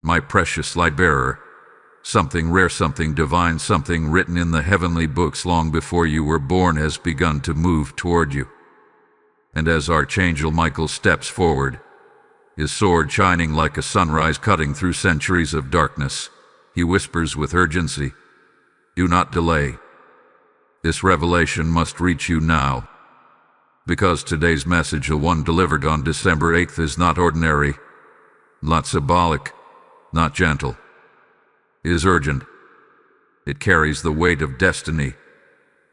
my precious light bearer. Something rare, something divine, something written in the heavenly books long before you were born has begun to move toward you. And as Archangel Michael steps forward, his sword shining like a sunrise cutting through centuries of darkness, he whispers with urgency, "Do not delay. This revelation must reach you now. Because today's message, the one delivered on December 8th, is not ordinary, not symbolic, not gentle. It is urgent. It carries the weight of destiny,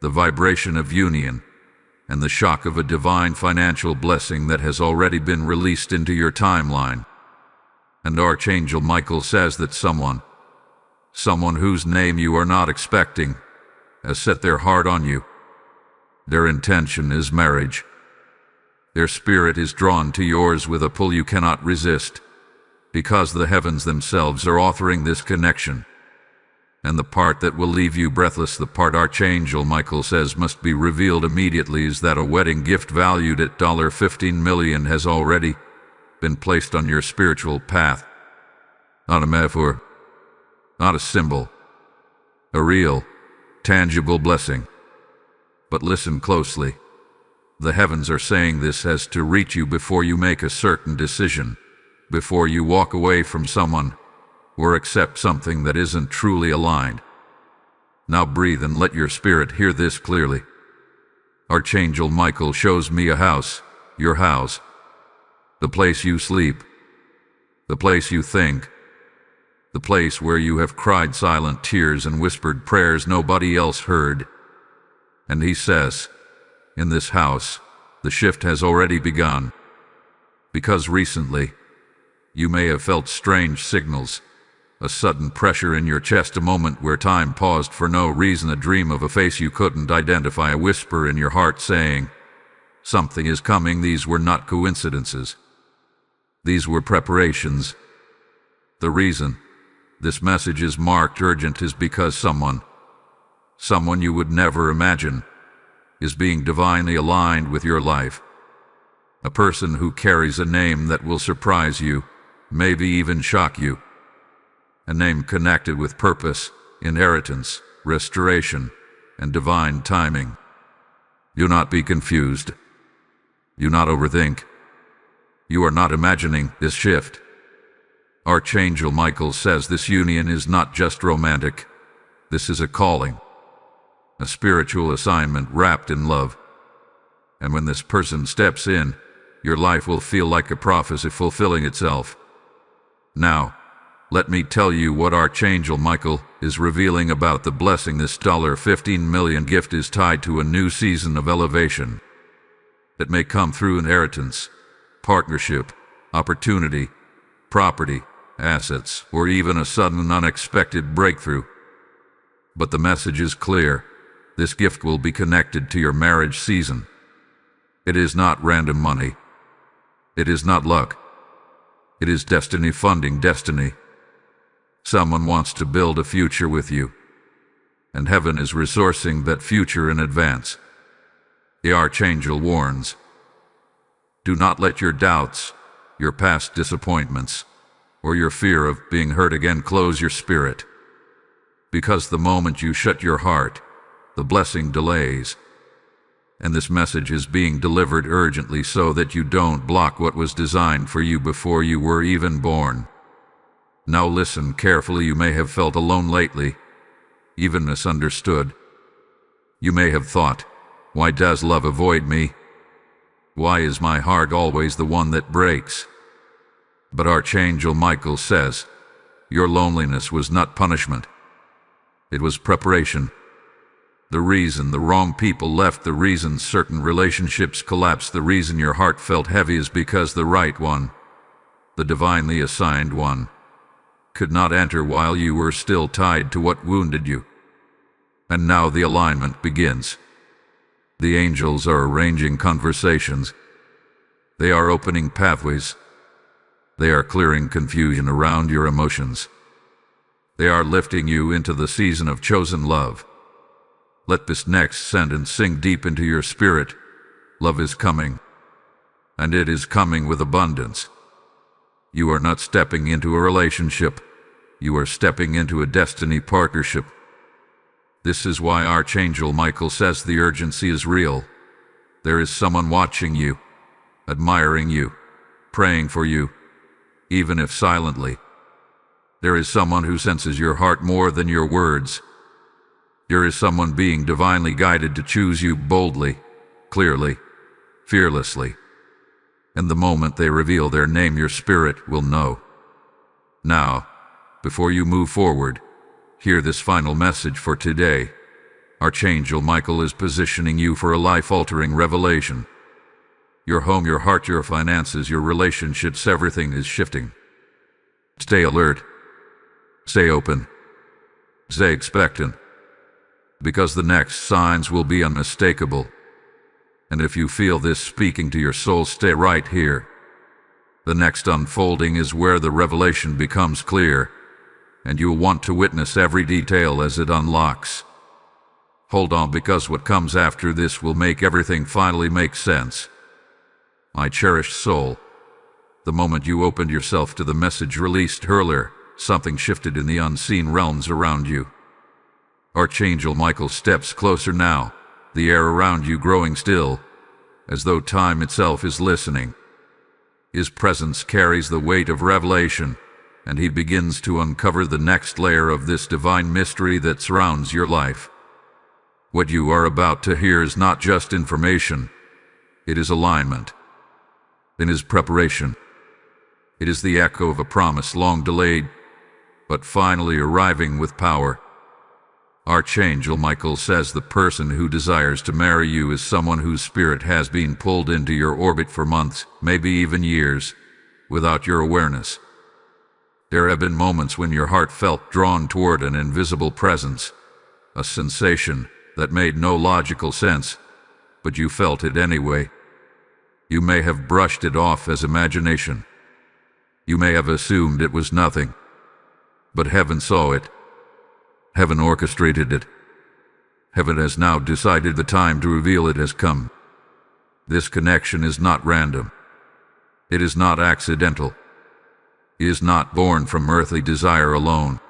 the vibration of union, and the shock of a divine financial blessing that has already been released into your timeline. And Archangel Michael says that someone whose name you are not expecting, has set their heart on you. Their intention is marriage. Their spirit is drawn to yours with a pull you cannot resist, because the heavens themselves are authoring this connection. And the part that will leave you breathless, the part Archangel Michael says must be revealed immediately, is that a wedding gift valued at $15 million has already been placed on your spiritual path. Not a metaphor, not a symbol, a real, tangible blessing. But listen closely. The heavens are saying this has to reach you before you make a certain decision, before you walk away from someone or accept something that isn't truly aligned. Now breathe and let your spirit hear this clearly. Archangel Michael shows me a house, your house, the place you sleep, the place you think, the place where you have cried silent tears and whispered prayers nobody else heard. And he says, in this house, the shift has already begun. Because recently, you may have felt strange signals, a sudden pressure in your chest, a moment where time paused for no reason, a dream of a face you couldn't identify, a whisper in your heart saying, "Something is coming." These were not coincidences. These were preparations. The reason this message is marked urgent is because someone you would never imagine, is being divinely aligned with your life. A person who carries a name that will surprise you, maybe even shock you. A name connected with purpose, inheritance, restoration, and divine timing. Do not be confused. Do not overthink. You are not imagining this shift. Archangel Michael says this union is not just romantic. This is a calling, a spiritual assignment wrapped in love. And when this person steps in, your life will feel like a prophecy fulfilling itself. Now, let me tell you what Archangel Michael is revealing about the blessing. This $15 million gift is tied to a new season of elevation that may come through inheritance, partnership, opportunity, property, assets, or even a sudden and unexpected breakthrough. But the message is clear. This gift will be connected to your marriage season. It is not random money. It is not luck. It is destiny funding destiny. Someone wants to build a future with you, and heaven is resourcing that future in advance. The Archangel warns, do not let your doubts, your past disappointments, or your fear of being hurt again close your spirit. Because the moment you shut your heart, the blessing delays. And this message is being delivered urgently so that you don't block what was designed for you before you were even born. Now listen carefully. You may have felt alone lately, even misunderstood. You may have thought, why does love avoid me? Why is my heart always the one that breaks? But Archangel Michael says, your loneliness was not punishment. It was preparation. The reason the wrong people left, the reason certain relationships collapsed, the reason your heart felt heavy is because the right one, the divinely assigned one, could not enter while you were still tied to what wounded you. And now the alignment begins. The angels are arranging conversations. They are opening pathways. They are clearing confusion around your emotions. They are lifting you into the season of chosen love. Let this next sentence sink deep into your spirit. Love is coming, and it is coming with abundance. You are not stepping into a relationship. You are stepping into a destiny partnership. This is why Archangel Michael says the urgency is real. There is someone watching you, admiring you, praying for you, even if silently. There is someone who senses your heart more than your words. There is someone being divinely guided to choose you boldly, clearly, fearlessly. And the moment they reveal their name, your spirit will know. Now, before you move forward, hear this final message for today. Archangel Michael is positioning you for a life-altering revelation. Your home, your heart, your finances, your relationships, everything is shifting. Stay alert. Stay open. Stay expectant. Because the next signs will be unmistakable. And if you feel this speaking to your soul, stay right here. The next unfolding is where the revelation becomes clear, and you'll want to witness every detail as it unlocks. Hold on, because what comes after this will make everything finally make sense. My cherished soul, the moment you opened yourself to the message released earlier, something shifted in the unseen realms around you. Archangel Michael steps closer now, the air around you growing still, as though time itself is listening. His presence carries the weight of revelation, and he begins to uncover the next layer of this divine mystery that surrounds your life. What you are about to hear is not just information, it is alignment. It is preparation. It is the echo of a promise long delayed, but finally arriving with power. Archangel Michael says the person who desires to marry you is someone whose spirit has been pulled into your orbit for months, maybe even years, without your awareness. There have been moments when your heart felt drawn toward an invisible presence, a sensation that made no logical sense, but you felt it anyway. You may have brushed it off as imagination. You may have assumed it was nothing. But heaven saw it. Heaven orchestrated it. Heaven has now decided the time to reveal it has come. This connection is not random. It is not accidental. It is not born from earthly desire alone.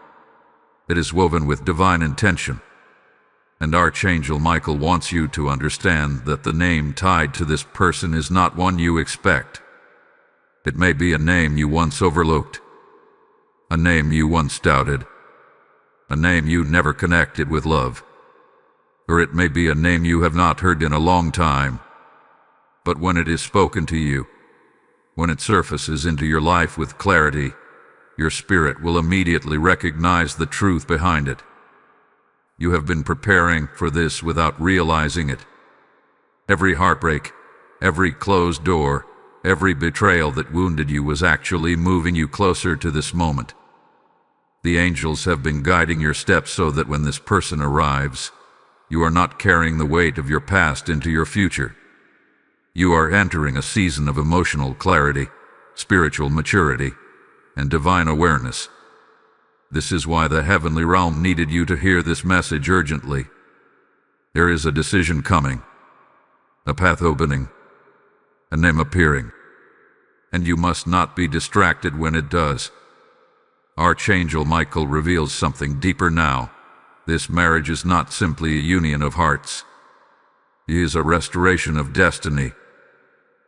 It is woven with divine intention. And Archangel Michael wants you to understand that the name tied to this person is not one you expect. It may be a name you once overlooked, a name you once doubted, a name you never connected with love, or it may be a name you have not heard in a long time. But when it is spoken to you, when it surfaces into your life with clarity, your spirit will immediately recognize the truth behind it. You have been preparing for this without realizing it. Every heartbreak, every closed door, every betrayal that wounded you was actually moving you closer to this moment. The angels have been guiding your steps so that when this person arrives, you are not carrying the weight of your past into your future. You are entering a season of emotional clarity, spiritual maturity, and divine awareness. This is why the heavenly realm needed you to hear this message urgently. There is a decision coming, a path opening, a name appearing, and you must not be distracted when it does. Archangel Michael reveals something deeper now. This marriage is not simply a union of hearts. It is a restoration of destiny.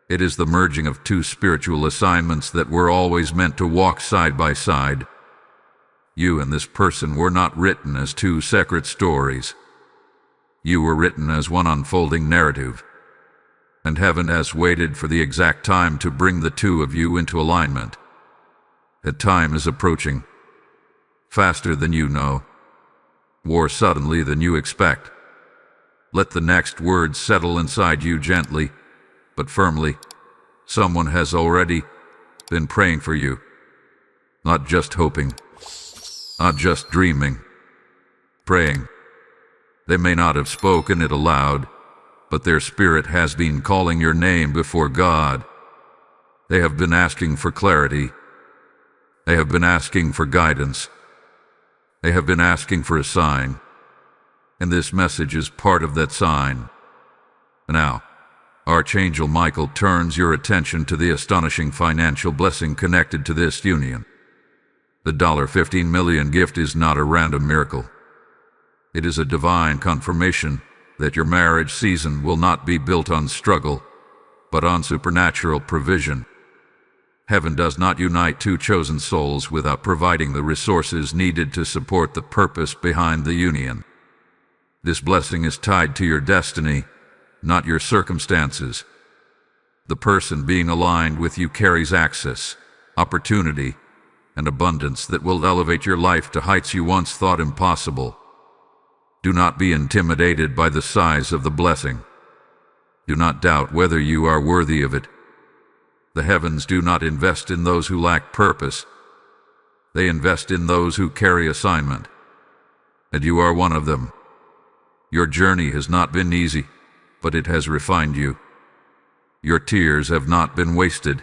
It is the merging of two spiritual assignments that were always meant to walk side by side. You and this person were not written as two separate stories. You were written as one unfolding narrative. And heaven has waited for the exact time to bring the two of you into alignment. That time is approaching, faster than you know, more suddenly than you expect. Let the next words settle inside you gently, but firmly. Someone has already been praying for you, not just hoping, not just dreaming, praying. They may not have spoken it aloud, but their spirit has been calling your name before God. They have been asking for clarity. They have been asking for guidance. They have been asking for a sign. And this message is part of that sign. Now, Archangel Michael turns your attention to the astonishing financial blessing connected to this union. The $15 million gift is not a random miracle. It is a divine confirmation that your marriage season will not be built on struggle, but on supernatural provision. Heaven does not unite two chosen souls without providing the resources needed to support the purpose behind the union. This blessing is tied to your destiny, not your circumstances. The person being aligned with you carries access, opportunity, and abundance that will elevate your life to heights you once thought impossible. Do not be intimidated by the size of the blessing. Do not doubt whether you are worthy of it. The heavens do not invest in those who lack purpose. They invest in those who carry assignment. And you are one of them. Your journey has not been easy, but it has refined you. Your tears have not been wasted.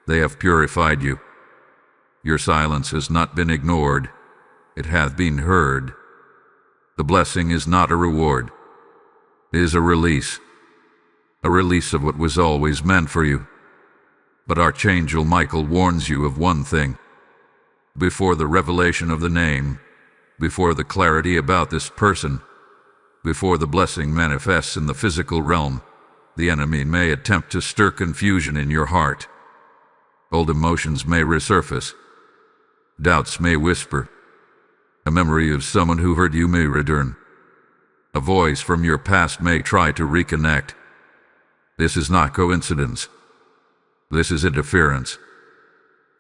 They have purified you. Your silence has not been ignored. It hath been heard. The blessing is not a reward. It is a release of what was always meant for you. But Archangel Michael warns you of one thing. Before the revelation of the name, before the clarity about this person, before the blessing manifests in the physical realm, the enemy may attempt to stir confusion in your heart. Old emotions may resurface. Doubts may whisper. A memory of someone who hurt you may return. A voice from your past may try to reconnect. This is not coincidence. This is interference.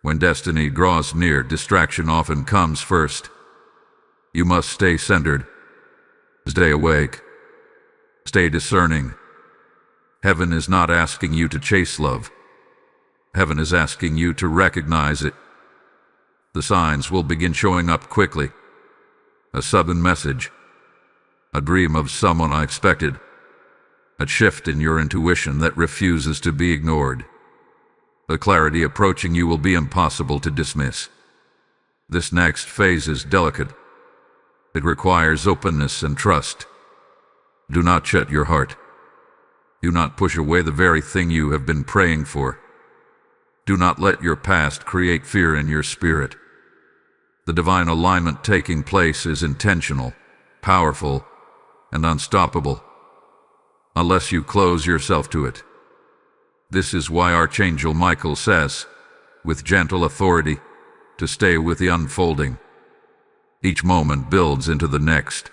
When destiny draws near, distraction often comes first. You must stay centered. Stay awake. Stay discerning. Heaven is not asking you to chase love. Heaven is asking you to recognize it. The signs will begin showing up quickly. A sudden message. A dream of someone unexpected. A shift in your intuition that refuses to be ignored. The clarity approaching you will be impossible to dismiss. This next phase is delicate. It requires openness and trust. Do not shut your heart. Do not push away the very thing you have been praying for. Do not let your past create fear in your spirit. The divine alignment taking place is intentional, powerful, and unstoppable, unless you close yourself to it. This is why Archangel Michael says, with gentle authority, to stay with the unfolding. Each moment builds into the next.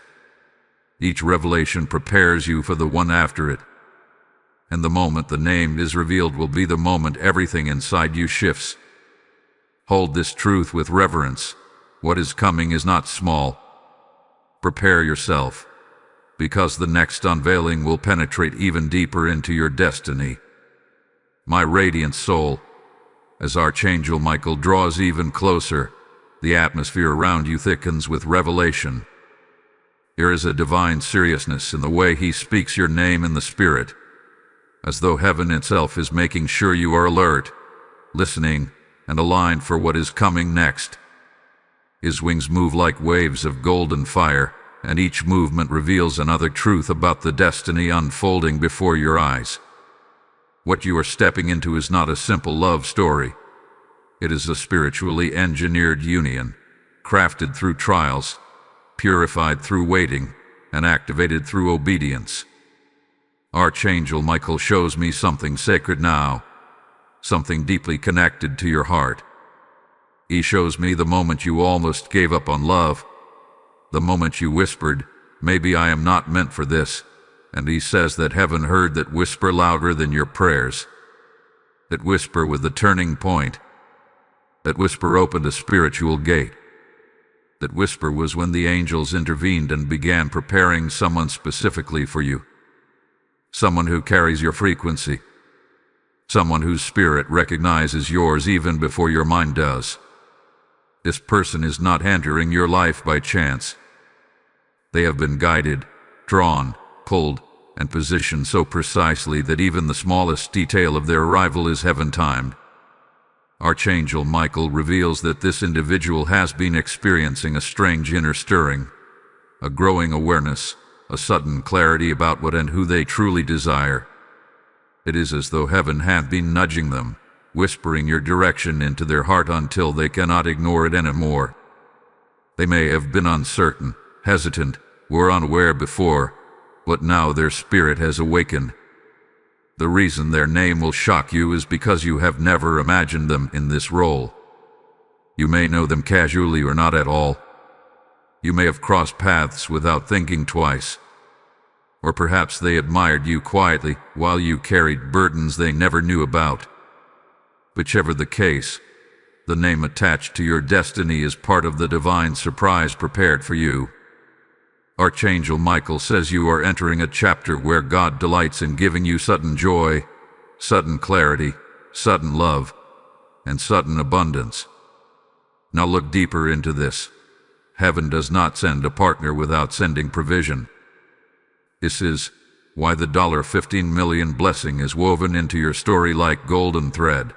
Each revelation prepares you for the one after it. And the moment the name is revealed will be the moment everything inside you shifts. Hold this truth with reverence. What is coming is not small. Prepare yourself, because the next unveiling will penetrate even deeper into your destiny. My radiant soul, as Archangel Michael draws even closer, the atmosphere around you thickens with revelation. There is a divine seriousness in the way he speaks your name in the spirit, as though heaven itself is making sure you are alert, listening, and aligned for what is coming next. His wings move like waves of golden fire, and each movement reveals another truth about the destiny unfolding before your eyes. What you are stepping into is not a simple love story. It is a spiritually engineered union, crafted through trials, purified through waiting, and activated through obedience. Archangel Michael shows me something sacred now, something deeply connected to your heart. He shows me the moment you almost gave up on love, the moment you whispered, "Maybe I am not meant for this," and he says that heaven heard that whisper louder than your prayers. That whisper was the turning point. That whisper opened a spiritual gate. That whisper was when the angels intervened and began preparing someone specifically for you. Someone who carries your frequency. Someone whose spirit recognizes yours even before your mind does. This person is not entering your life by chance. They have been guided, drawn, pulled, and positioned so precisely that even the smallest detail of their arrival is heaven-timed. Archangel Michael reveals that this individual has been experiencing a strange inner stirring, a growing awareness, a sudden clarity about what and who they truly desire. It is as though heaven hath been nudging them, whispering your direction into their heart until they cannot ignore it anymore. They may have been uncertain, hesitant, were unaware before, but now their spirit has awakened. The reason their name will shock you is because you have never imagined them in this role. You may know them casually or not at all. You may have crossed paths without thinking twice. Or perhaps they admired you quietly while you carried burdens they never knew about. Whichever the case, the name attached to your destiny is part of the divine surprise prepared for you. Archangel Michael says you are entering a chapter where God delights in giving you sudden joy, sudden clarity, sudden love, and sudden abundance. Now look deeper into this. Heaven does not send a partner without sending provision. This is why the $15 million blessing is woven into your story like golden thread.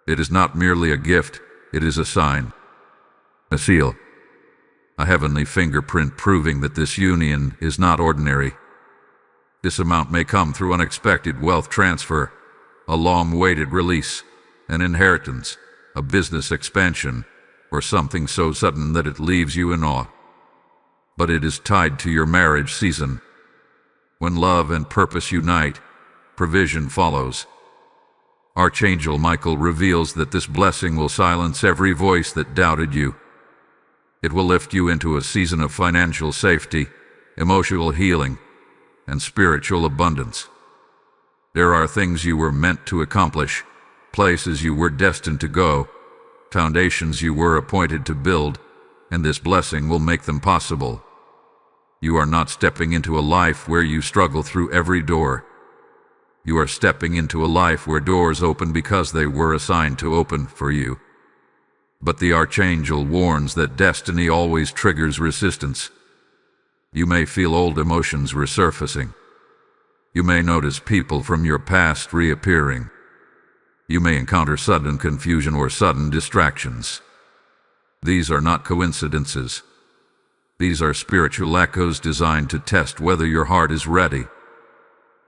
It is not merely a gift, it is a sign, a seal, a heavenly fingerprint proving that this union is not ordinary. This amount may come through unexpected wealth transfer, a long-awaited release, an inheritance, a business expansion, or something so sudden that it leaves you in awe. But it is tied to your marriage season. When love and purpose unite, provision follows. Archangel Michael reveals that this blessing will silence every voice that doubted you. It will lift you into a season of financial safety, emotional healing, and spiritual abundance. There are things you were meant to accomplish, places you were destined to go, foundations you were appointed to build, and this blessing will make them possible. You are not stepping into a life where you struggle through every door. You are stepping into a life where doors open because they were assigned to open for you. But the Archangel warns that destiny always triggers resistance. You may feel old emotions resurfacing. You may notice people from your past reappearing. You may encounter sudden confusion or sudden distractions. These are not coincidences. These are spiritual echoes designed to test whether your heart is ready.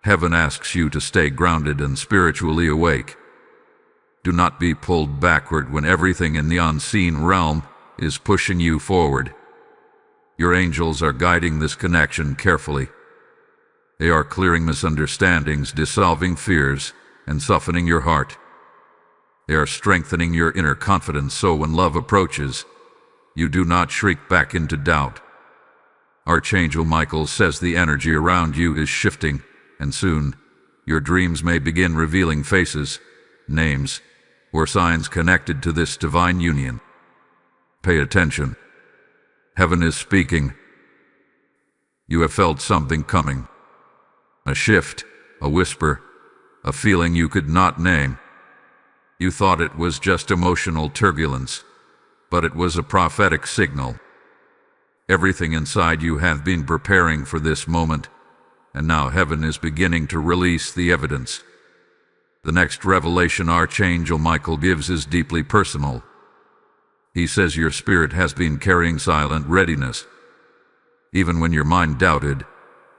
Heaven asks you to stay grounded and spiritually awake. Do not be pulled backward when everything in the unseen realm is pushing you forward. Your angels are guiding this connection carefully. They are clearing misunderstandings, dissolving fears, and softening your heart. They are strengthening your inner confidence so when love approaches, you do not shrink back into doubt. Archangel Michael says the energy around you is shifting, and soon, your dreams may begin revealing faces, names, or signs connected to this divine union. Pay attention. Heaven is speaking. You have felt something coming. A shift, a whisper, a feeling you could not name. You thought it was just emotional turbulence, but it was a prophetic signal. Everything inside you had been preparing for this moment, and now heaven is beginning to release the evidence. The next revelation Archangel Michael gives is deeply personal. He says your spirit has been carrying silent readiness. Even when your mind doubted,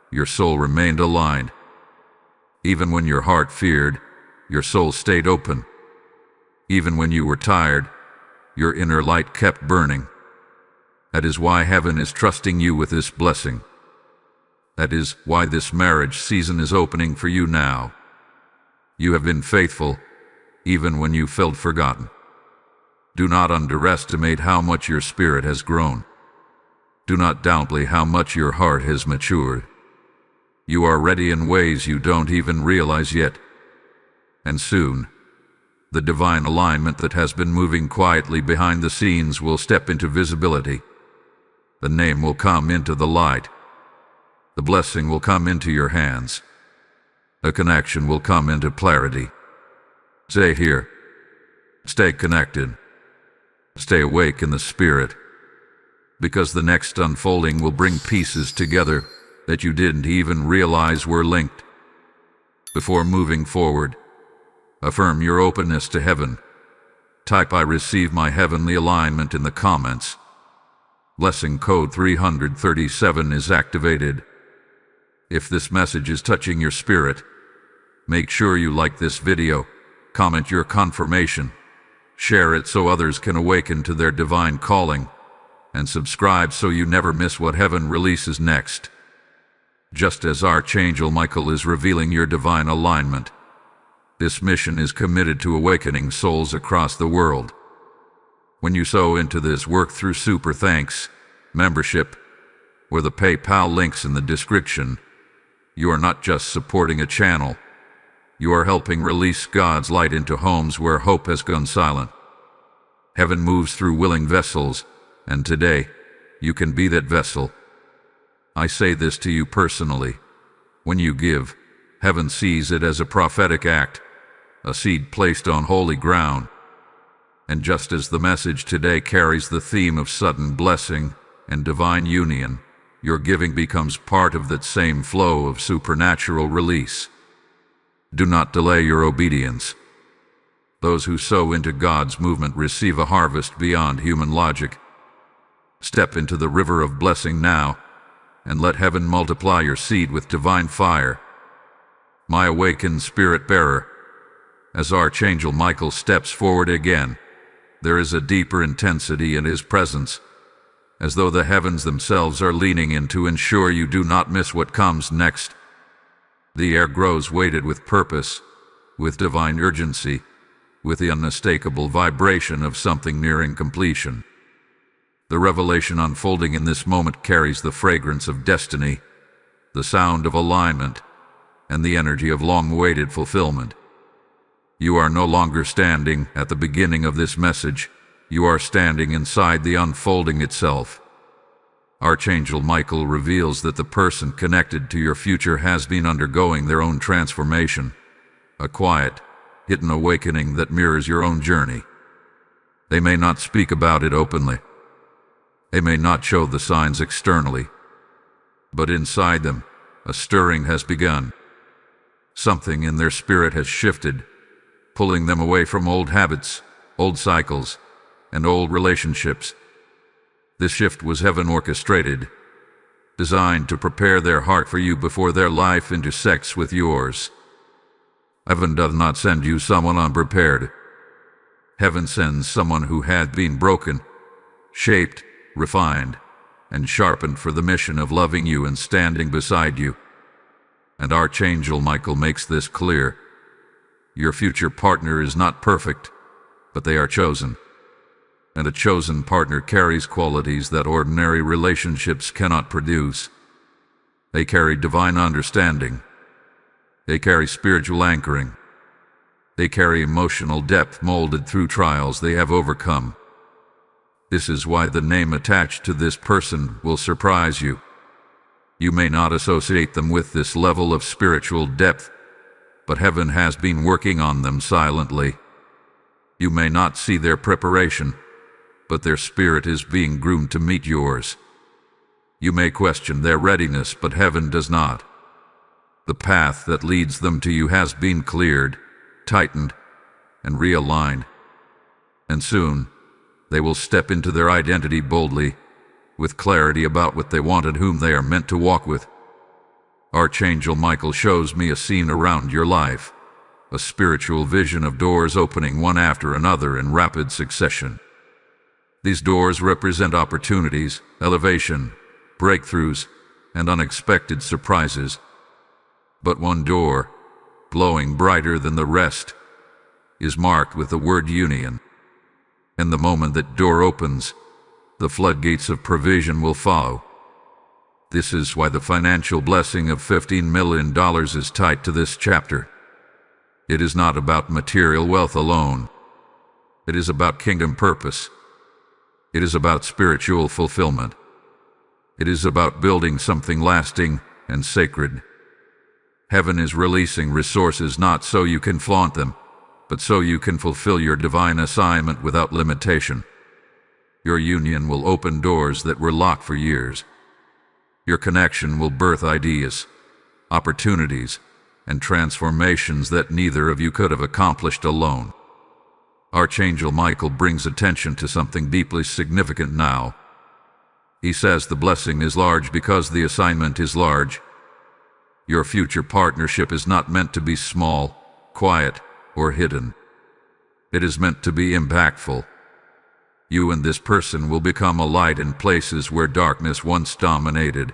your soul remained aligned. Even when your heart feared, your soul stayed open. Even when you were tired, your inner light kept burning. That is why heaven is trusting you with this blessing. That is why this marriage season is opening for you now. You have been faithful, even when you felt forgotten. Do not underestimate how much your spirit has grown. Do not downplay how much your heart has matured. You are ready in ways you don't even realize yet. And soon, the divine alignment that has been moving quietly behind the scenes will step into visibility. The name will come into the light. The blessing will come into your hands. A connection will come into clarity. Stay here. Stay connected. Stay awake in the spirit. Because the next unfolding will bring pieces together that you didn't even realize were linked. Before moving forward, affirm your openness to heaven. Type "I receive my heavenly alignment" in the comments. Blessing code 337 is activated. If this message is touching your spirit, Make sure you like this video, comment your confirmation, share it so others can awaken to their divine calling, and subscribe so you never miss what heaven releases next. Just as Archangel Michael is revealing your divine alignment, this mission is committed to awakening souls across the world. When you sow into this work through Super Thanks, membership, or the PayPal links in the description, you are not just supporting a channel, you are helping release God's light into homes where hope has gone silent. Heaven moves through willing vessels, and today, you can be that vessel. I say this to you personally. When you give, heaven sees it as a prophetic act, a seed placed on holy ground. And just as the message today carries the theme of sudden blessing and divine union, your giving becomes part of that same flow of supernatural release. Do not delay your obedience. Those who sow into God's movement receive a harvest beyond human logic. Step into the river of blessing now, and let heaven multiply your seed with divine fire. My awakened spirit bearer, as Archangel Michael steps forward again, there is a deeper intensity in his presence, as though the heavens themselves are leaning in to ensure you do not miss what comes next. The air grows weighted with purpose, with divine urgency, with the unmistakable vibration of something nearing completion. The revelation unfolding in this moment carries the fragrance of destiny, the sound of alignment, and the energy of long-awaited fulfillment. You are no longer standing at the beginning of this message, you are standing inside the unfolding itself. Archangel Michael reveals that the person connected to your future has been undergoing their own transformation, a quiet, hidden awakening that mirrors your own journey. They may not speak about it openly. They may not show the signs externally, but inside them, a stirring has begun. Something in their spirit has shifted, pulling them away from old habits, old cycles, and old relationships. This shift was heaven orchestrated, designed to prepare their heart for you before their life intersects with yours. Heaven does not send you someone unprepared. Heaven sends someone who had been broken, shaped, refined, and sharpened for the mission of loving you and standing beside you. And Archangel Michael makes this clear. Your future partner is not perfect, but they are chosen. And a chosen partner carries qualities that ordinary relationships cannot produce. They carry divine understanding. They carry spiritual anchoring. They carry emotional depth molded through trials they have overcome. This is why the name attached to this person will surprise you. You may not associate them with this level of spiritual depth, but heaven has been working on them silently. You may not see their preparation, but their spirit is being groomed to meet yours. You may question their readiness, but heaven does not. The path that leads them to you has been cleared, tightened, and realigned. And soon, they will step into their identity boldly, with clarity about what they want and whom they are meant to walk with. Archangel Michael shows me a scene around your life, a spiritual vision of doors opening one after another in rapid succession. These doors represent opportunities, elevation, breakthroughs, and unexpected surprises. But one door, glowing brighter than the rest, is marked with the word union. And the moment that door opens, the floodgates of provision will follow. This is why the financial blessing of $15 million is tied to this chapter. It is not about material wealth alone. It is about kingdom purpose. It is about spiritual fulfillment. It is about building something lasting and sacred. Heaven is releasing resources not so you can flaunt them, but so you can fulfill your divine assignment without limitation. Your union will open doors that were locked for years. Your connection will birth ideas, opportunities, and transformations that neither of you could have accomplished alone. Archangel Michael brings attention to something deeply significant now. He says the blessing is large because the assignment is large. Your future partnership is not meant to be small, quiet, or hidden. It is meant to be impactful. You and this person will become a light in places where darkness once dominated.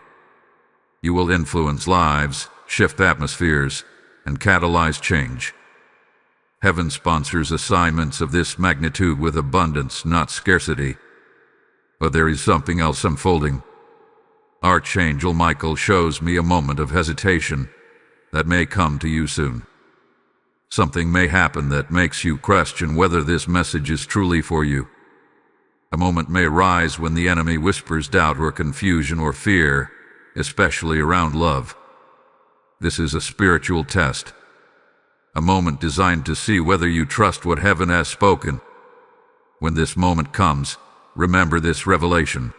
You will influence lives, shift atmospheres, and catalyze change. Heaven sponsors assignments of this magnitude with abundance, not scarcity. But there is something else unfolding. Archangel Michael shows me a moment of hesitation that may come to you soon. Something may happen that makes you question whether this message is truly for you. A moment may arise when the enemy whispers doubt or confusion or fear, especially around love. This is a spiritual test. A moment designed to see whether you trust what heaven has spoken. When this moment comes, remember this revelation.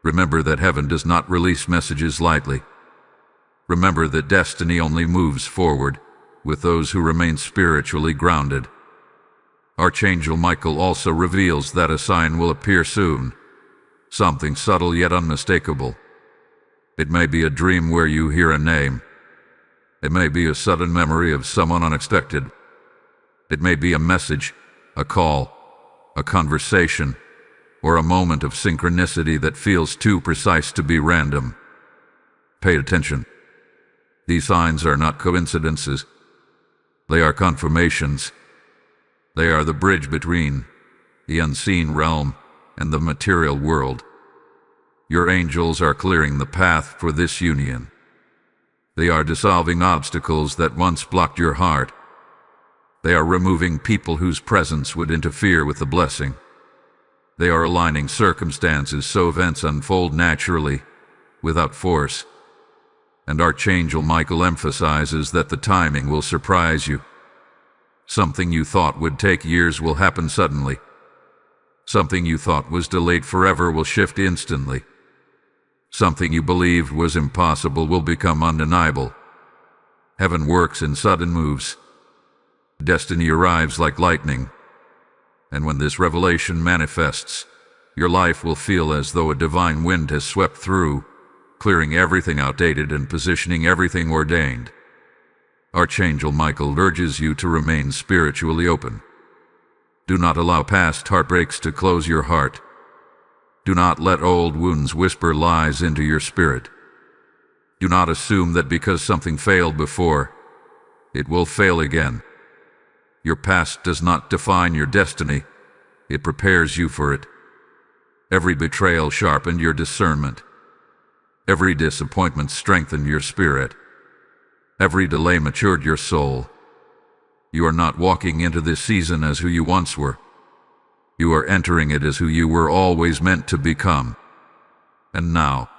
Remember that heaven does not release messages lightly. Remember that destiny only moves forward with those who remain spiritually grounded. Archangel Michael also reveals that a sign will appear soon, something subtle yet unmistakable. It may be a dream where you hear a name. It may be a sudden memory of someone unexpected. It may be a message, a call, a conversation, or a moment of synchronicity that feels too precise to be random. Pay attention. These signs are not coincidences. They are confirmations. They are the bridge between the unseen realm and the material world. Your angels are clearing the path for this union. They are dissolving obstacles that once blocked your heart. They are removing people whose presence would interfere with the blessing. They are aligning circumstances so events unfold naturally, without force. And Archangel Michael emphasizes that the timing will surprise you. Something you thought would take years will happen suddenly. Something you thought was delayed forever will shift instantly. Something you believed was impossible will become undeniable. Heaven works in sudden moves. Destiny arrives like lightning. And when this revelation manifests, your life will feel as though a divine wind has swept through, clearing everything outdated and positioning everything ordained. Archangel Michael urges you to remain spiritually open. Do not allow past heartbreaks to close your heart. Do not let old wounds whisper lies into your spirit. Do not assume that because something failed before, it will fail again. Your past does not define your destiny. It prepares you for it. Every betrayal sharpened your discernment. Every disappointment strengthened your spirit. Every delay matured your soul. You are not walking into this season as who you once were. You are entering it as who you were always meant to become. And now,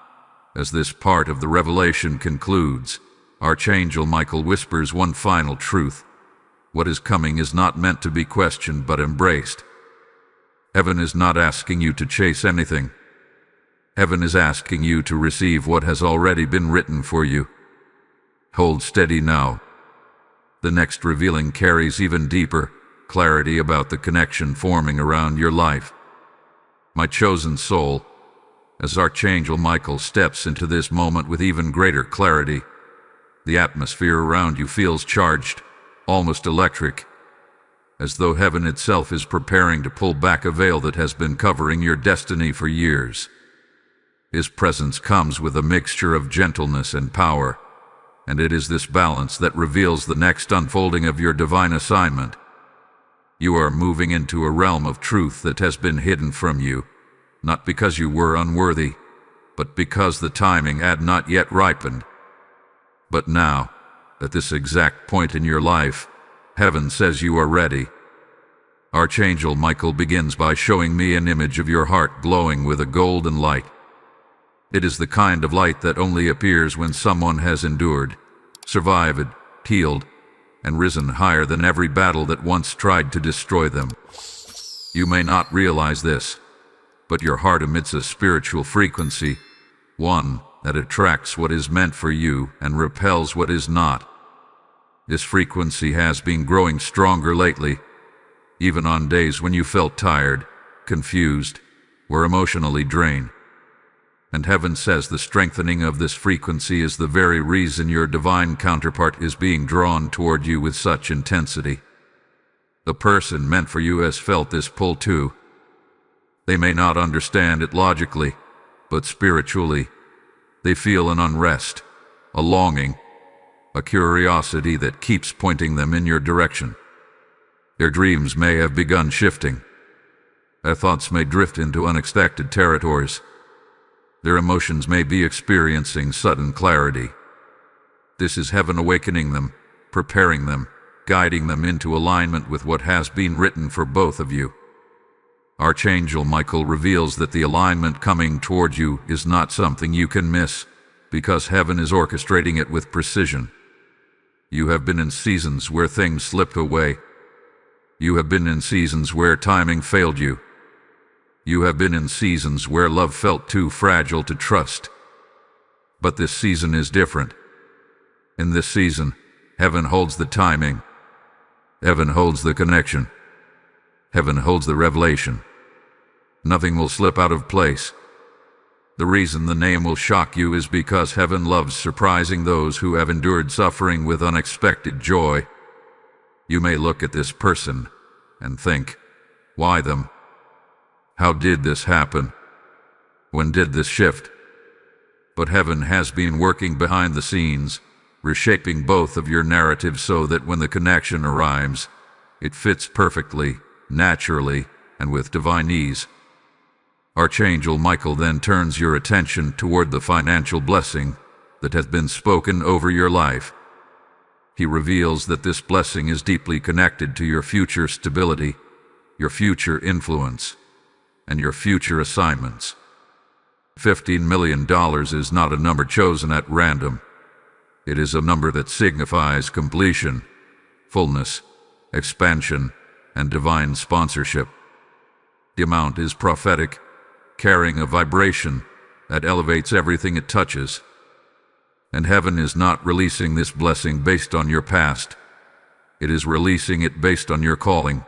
as this part of the revelation concludes, Archangel Michael whispers one final truth. What is coming is not meant to be questioned but embraced. Heaven is not asking you to chase anything. Heaven is asking you to receive what has already been written for you. Hold steady now. The next revealing carries even deeper clarity about the connection forming around your life. My chosen soul, as Archangel Michael steps into this moment with even greater clarity, the atmosphere around you feels charged, almost electric, as though heaven itself is preparing to pull back a veil that has been covering your destiny for years. His presence comes with a mixture of gentleness and power, and it is this balance that reveals the next unfolding of your divine assignment. You are moving into a realm of truth that has been hidden from you, not because you were unworthy, but because the timing had not yet ripened. But now, at this exact point in your life, heaven says you are ready. Archangel Michael begins by showing me an image of your heart glowing with a golden light. It is the kind of light that only appears when someone has endured, survived, healed, and risen higher than every battle that once tried to destroy them. You may not realize this, but your heart emits a spiritual frequency, one that attracts what is meant for you and repels what is not. This frequency has been growing stronger lately, even on days when you felt tired, confused, or emotionally drained. And heaven says the strengthening of this frequency is the very reason your divine counterpart is being drawn toward you with such intensity. The person meant for you has felt this pull too. They may not understand it logically, but spiritually, they feel an unrest, a longing, a curiosity that keeps pointing them in your direction. Their dreams may have begun shifting. Their thoughts may drift into unexpected territories. Their emotions may be experiencing sudden clarity. This is heaven awakening them, preparing them, guiding them into alignment with what has been written for both of you. Archangel Michael reveals that the alignment coming toward you is not something you can miss, because heaven is orchestrating it with precision. You have been in seasons where things slipped away. You have been in seasons where timing failed you. You have been in seasons where love felt too fragile to trust. But this season is different. In this season, heaven holds the timing. Heaven holds the connection. Heaven holds the revelation. Nothing will slip out of place. The reason the name will shock you is because heaven loves surprising those who have endured suffering with unexpected joy. You may look at this person and think, why them? How did this happen? When did this shift? But heaven has been working behind the scenes, reshaping both of your narratives so that when the connection arrives, it fits perfectly, naturally, and with divine ease. Archangel Michael then turns your attention toward the financial blessing that has been spoken over your life. He reveals that this blessing is deeply connected to your future stability, your future influence, and your future assignments. $15 million is not a number chosen at random. It is a number that signifies completion, fullness, expansion, and divine sponsorship. The amount is prophetic, carrying a vibration that elevates everything it touches. And heaven is not releasing this blessing based on your past. It is releasing it based on your calling.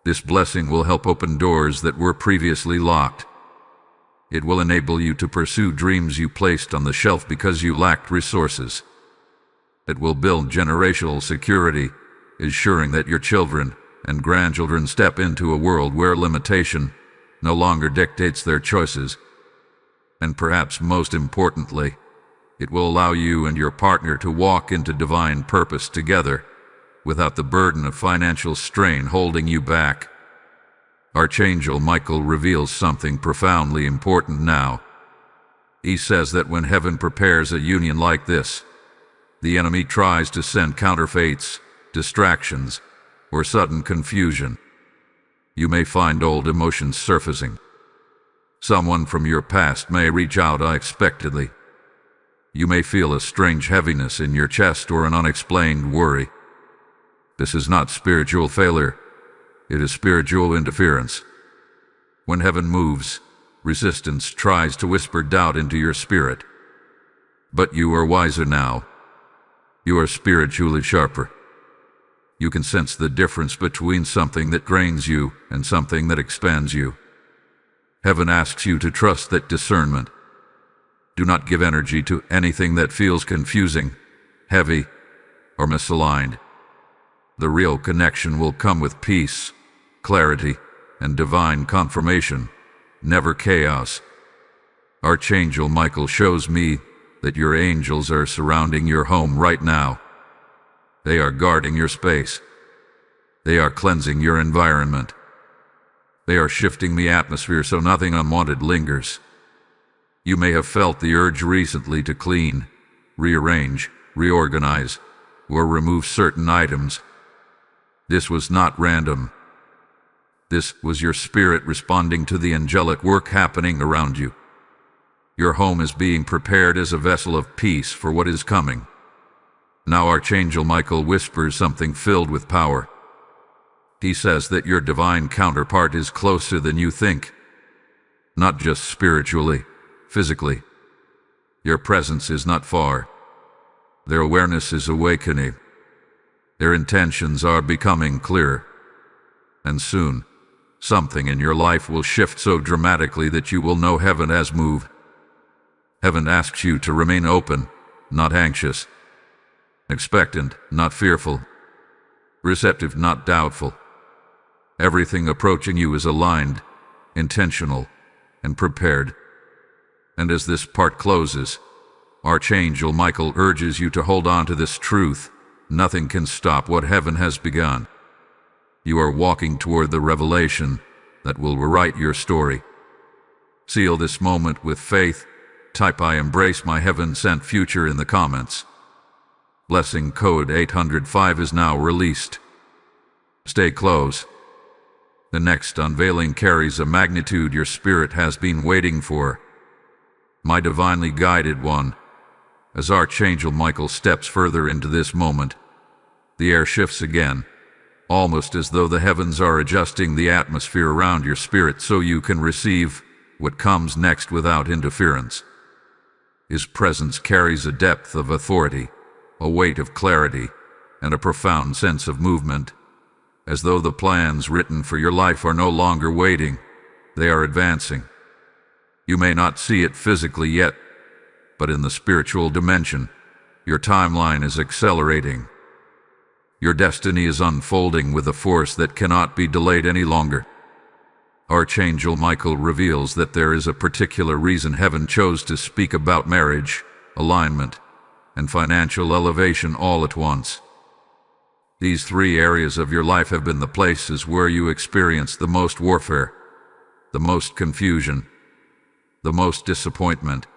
This blessing will help open doors that were previously locked. It will enable you to pursue dreams you placed on the shelf because you lacked resources. It will build generational security, ensuring that your children and grandchildren step into a world where limitation no longer dictates their choices. And perhaps most importantly, it will allow you and your partner to walk into divine purpose together without the burden of financial strain holding you back. Archangel Michael reveals something profoundly important now. He says that when heaven prepares a union like this, the enemy tries to send counterfeits, distractions, or sudden confusion. You may find old emotions surfacing. Someone from your past may reach out unexpectedly. You may feel a strange heaviness in your chest or an unexplained worry. This is not spiritual failure. It is spiritual interference. When heaven moves, resistance tries to whisper doubt into your spirit. But you are wiser now. You are spiritually sharper. You can sense the difference between something that drains you and something that expands you. Heaven asks you to trust that discernment. Do not give energy to anything that feels confusing, heavy, or misaligned. The real connection will come with peace, clarity, and divine confirmation, never chaos. Archangel Michael shows me that your angels are surrounding your home right now. They are guarding your space. They are cleansing your environment. They are shifting the atmosphere so nothing unwanted lingers. You may have felt the urge recently to clean, rearrange, reorganize, or remove certain items. This was not random. This was your spirit responding to the angelic work happening around you. Your home is being prepared as a vessel of peace for what is coming. Now Archangel Michael whispers something filled with power. He says that your divine counterpart is closer than you think. Not just spiritually, physically. Your presence is not far. Their awareness is awakening. Their intentions are becoming clear. And soon, something in your life will shift so dramatically that you will know heaven has moved, Heaven asks you to remain open, not anxious, expectant, not fearful, receptive, not doubtful. Everything approaching you is aligned, intentional, and prepared. And as this part closes, Archangel Michael urges you to hold on to this truth. Nothing can stop what heaven has begun. You are walking toward the revelation that will rewrite your story. Seal this moment with faith. Type "I embrace my heaven-sent future" in the comments. Blessing code 805 is now released. Stay close. The next unveiling carries a magnitude your spirit has been waiting for. My divinely guided one, as Archangel Michael steps further into this moment, the air shifts again, almost as though the heavens are adjusting the atmosphere around your spirit so you can receive what comes next without interference. His presence carries a depth of authority, a weight of clarity, and a profound sense of movement, as though the plans written for your life are no longer waiting, they are advancing. You may not see it physically yet, but in the spiritual dimension, your timeline is accelerating. Your destiny is unfolding with a force that cannot be delayed any longer. Archangel Michael reveals that there is a particular reason heaven chose to speak about marriage, alignment, and financial elevation all at once. These three areas of your life have been the places where you experience the most warfare, the most confusion, the most disappointment,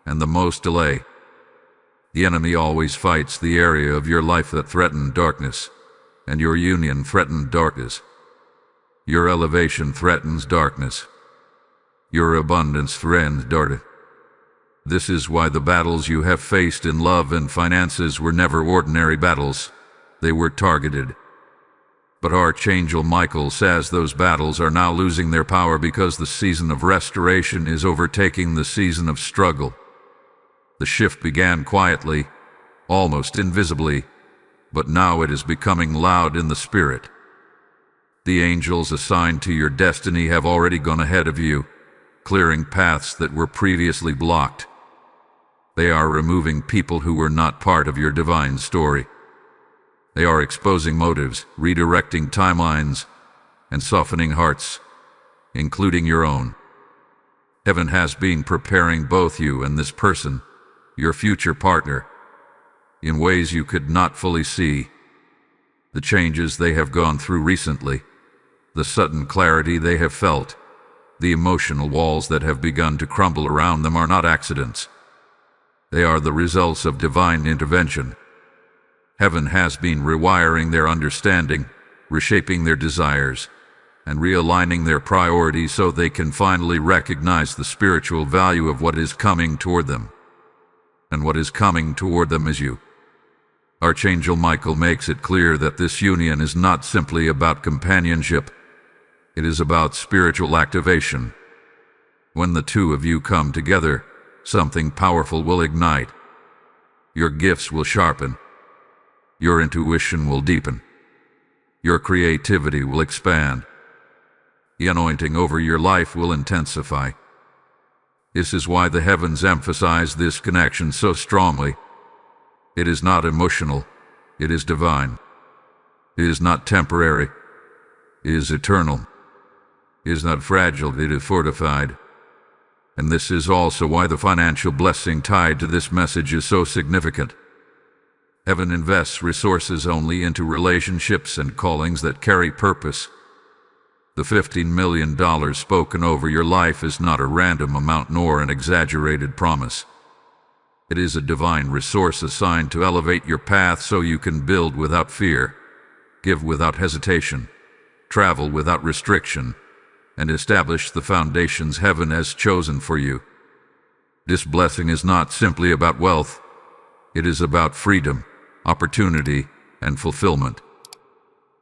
and the most delay. The enemy always fights the area of your life that threatened darkness, and your union threatened darkness. Your elevation threatens darkness. Your abundance threatens darkness. This is why the battles you have faced in love and finances were never ordinary battles. They were targeted. But Archangel Michael says those battles are now losing their power because the season of restoration is overtaking the season of struggle. The shift began quietly, almost invisibly, but now it is becoming loud in the spirit. The angels assigned to your destiny have already gone ahead of you, clearing paths that were previously blocked. They are removing people who were not part of your divine story. They are exposing motives, redirecting timelines, and softening hearts, including your own. Heaven has been preparing both you and this person, your future partner, in ways you could not fully see. The changes they have gone through recently, the sudden clarity they have felt, the emotional walls that have begun to crumble around them are not accidents. They are the results of divine intervention. Heaven has been rewiring their understanding, reshaping their desires, and realigning their priorities so they can finally recognize the spiritual value of what is coming toward them. And what is coming toward them is you. Archangel Michael makes it clear that this union is not simply about companionship. It is about spiritual activation. When the two of you come together, something powerful will ignite. Your gifts will sharpen. Your intuition will deepen. Your creativity will expand. The anointing over your life will intensify. This is why the heavens emphasize this connection so strongly. It is not emotional. It is divine. It is not temporary. It is eternal. It is not fragile. It is fortified. And this is also why the financial blessing tied to this message is so significant. Heaven invests resources only into relationships and callings that carry purpose. The $15 million spoken over your life is not a random amount nor an exaggerated promise. It is a divine resource assigned to elevate your path so you can build without fear, give without hesitation, travel without restriction, and establish the foundations heaven has chosen for you. This blessing is not simply about wealth. It is about freedom, opportunity, and fulfillment.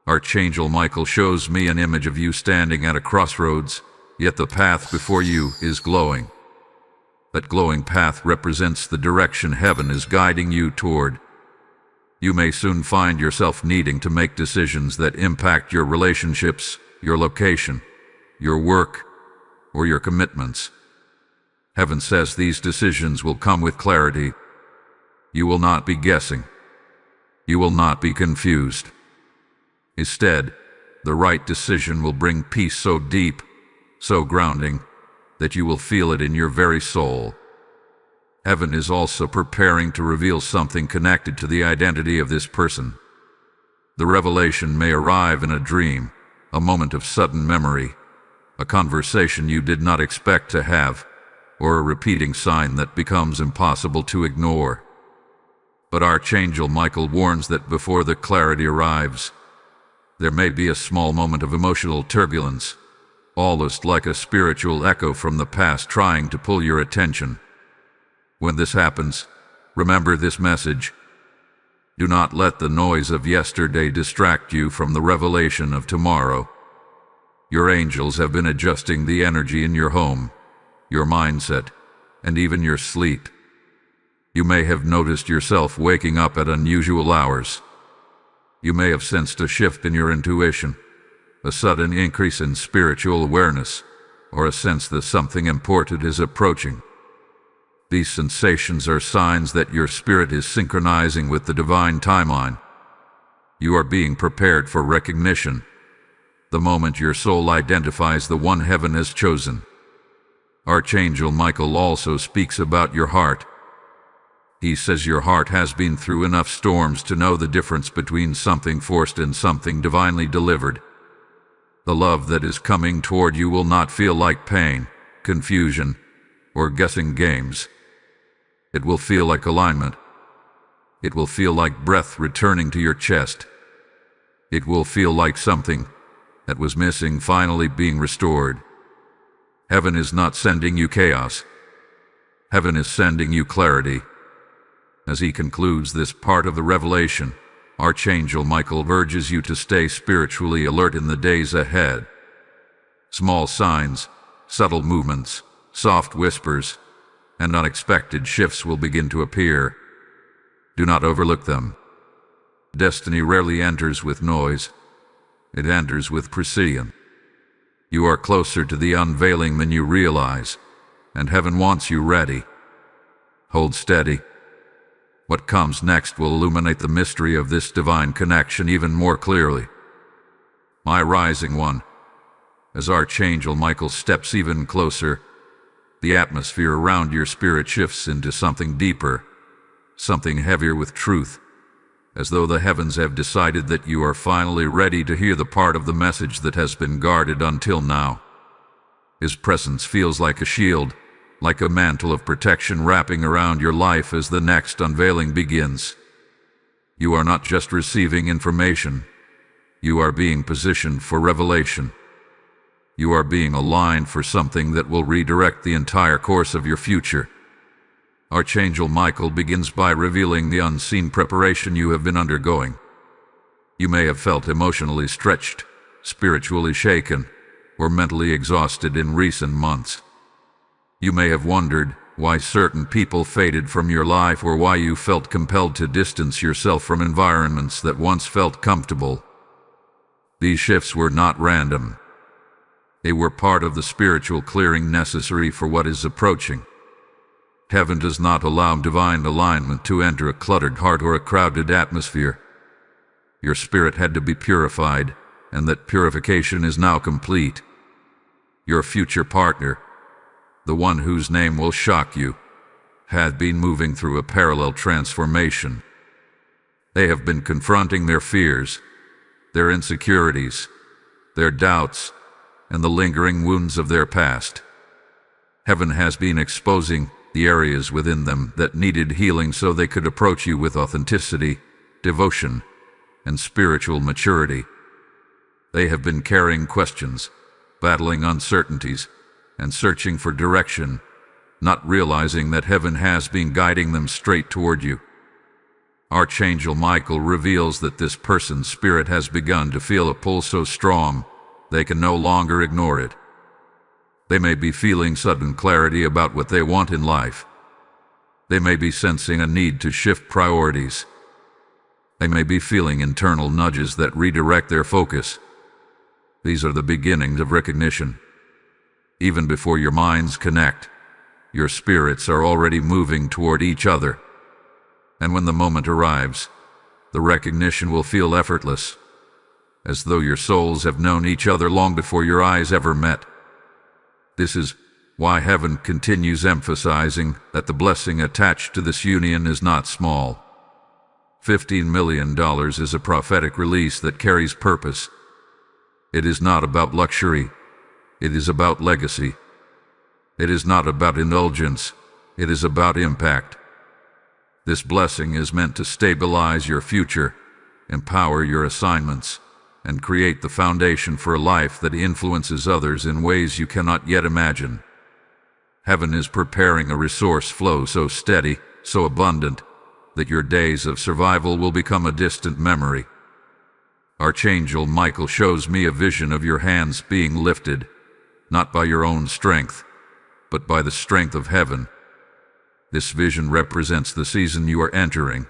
Archangel Michael shows me an image of you standing at a crossroads, yet the path before you is glowing. That glowing path represents the direction heaven is guiding you toward. You may soon find yourself needing to make decisions that impact your relationships, your location, your work, or your commitments. Heaven says these decisions will come with clarity. You will not be guessing. You will not be confused. Instead, the right decision will bring peace so deep, so grounding, that you will feel it in your very soul. Heaven is also preparing to reveal something connected to the identity of this person. The revelation may arrive in a dream, a moment of sudden memory, a conversation you did not expect to have, or a repeating sign that becomes impossible to ignore. But Archangel Michael warns that before the clarity arrives, there may be a small moment of emotional turbulence, almost like a spiritual echo from the past trying to pull your attention. When this happens, remember this message. Do not let the noise of yesterday distract you from the revelation of tomorrow. Your angels have been adjusting the energy in your home, your mindset, and even your sleep. You may have noticed yourself waking up at unusual hours. You may have sensed a shift in your intuition, a sudden increase in spiritual awareness, or a sense that something important is approaching. These sensations are signs that your spirit is synchronizing with the divine timeline. You are being prepared for recognition, the moment your soul identifies the one heaven has chosen. Archangel Michael also speaks about your heart. He says your heart has been through enough storms to know the difference between something forced and something divinely delivered. The love that is coming toward you will not feel like pain, confusion, or guessing games. It will feel like alignment. It will feel like breath returning to your chest. It will feel like something that was missing finally being restored. Heaven is not sending you chaos. Heaven is sending you clarity. As he concludes this part of the revelation, Archangel Michael urges you to stay spiritually alert in the days ahead. Small signs, subtle movements, soft whispers, and unexpected shifts will begin to appear. Do not overlook them. Destiny rarely enters with noise. It enters with precision. You are closer to the unveiling than you realize, and heaven wants you ready. Hold steady. What comes next will illuminate the mystery of this divine connection even more clearly. My rising one, as Archangel Michael steps even closer, the atmosphere around your spirit shifts into something deeper, something heavier with truth, as though the heavens have decided that you are finally ready to hear the part of the message that has been guarded until now. His presence feels like a shield, like a mantle of protection wrapping around your life as the next unveiling begins. You are not just receiving information, you are being positioned for revelation. You are being aligned for something that will redirect the entire course of your future. Archangel Michael begins by revealing the unseen preparation you have been undergoing. You may have felt emotionally stretched, spiritually shaken, or mentally exhausted in recent months. You may have wondered why certain people faded from your life or why you felt compelled to distance yourself from environments that once felt comfortable. These shifts were not random. They were part of the spiritual clearing necessary for what is approaching. Heaven does not allow divine alignment to enter a cluttered heart or a crowded atmosphere. Your spirit had to be purified, and that purification is now complete. Your future partner, the one whose name will shock you, had been moving through a parallel transformation. They have been confronting their fears, their insecurities, their doubts, and the lingering wounds of their past. Heaven has been exposing the areas within them that needed healing so they could approach you with authenticity, devotion, and spiritual maturity. They have been carrying questions, battling uncertainties, and searching for direction, not realizing that heaven has been guiding them straight toward you. Archangel Michael reveals that this person's spirit has begun to feel a pull so strong they can no longer ignore it. They may be feeling sudden clarity about what they want in life. They may be sensing a need to shift priorities. They may be feeling internal nudges that redirect their focus. These are the beginnings of recognition. Even before your minds connect, your spirits are already moving toward each other. And when the moment arrives, the recognition will feel effortless, as though your souls have known each other long before your eyes ever met. This is why heaven continues emphasizing that the blessing attached to this union is not small. $15 million is a prophetic release that carries purpose. It is not about luxury. It is about legacy. It is not about indulgence. It is about impact. This blessing is meant to stabilize your future, empower your assignments, and create the foundation for a life that influences others in ways you cannot yet imagine. Heaven is preparing a resource flow so steady, so abundant, that your days of survival will become a distant memory. Archangel Michael shows me a vision of your hands being lifted, not by your own strength, but by the strength of heaven. This vision represents the season you are entering,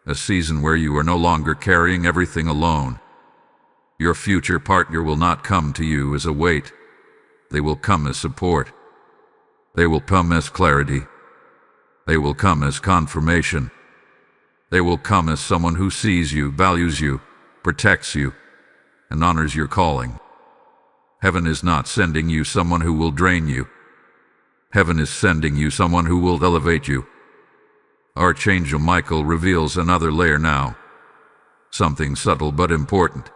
a season where you are no longer carrying everything alone. Your future partner will not come to you as a weight. They will come as support. They will come as clarity. They will come as confirmation. They will come as someone who sees you, values you, protects you, and honors your calling. Heaven is not sending you someone who will drain you. Heaven is sending you someone who will elevate you. Archangel Michael reveals another layer now, something subtle but important.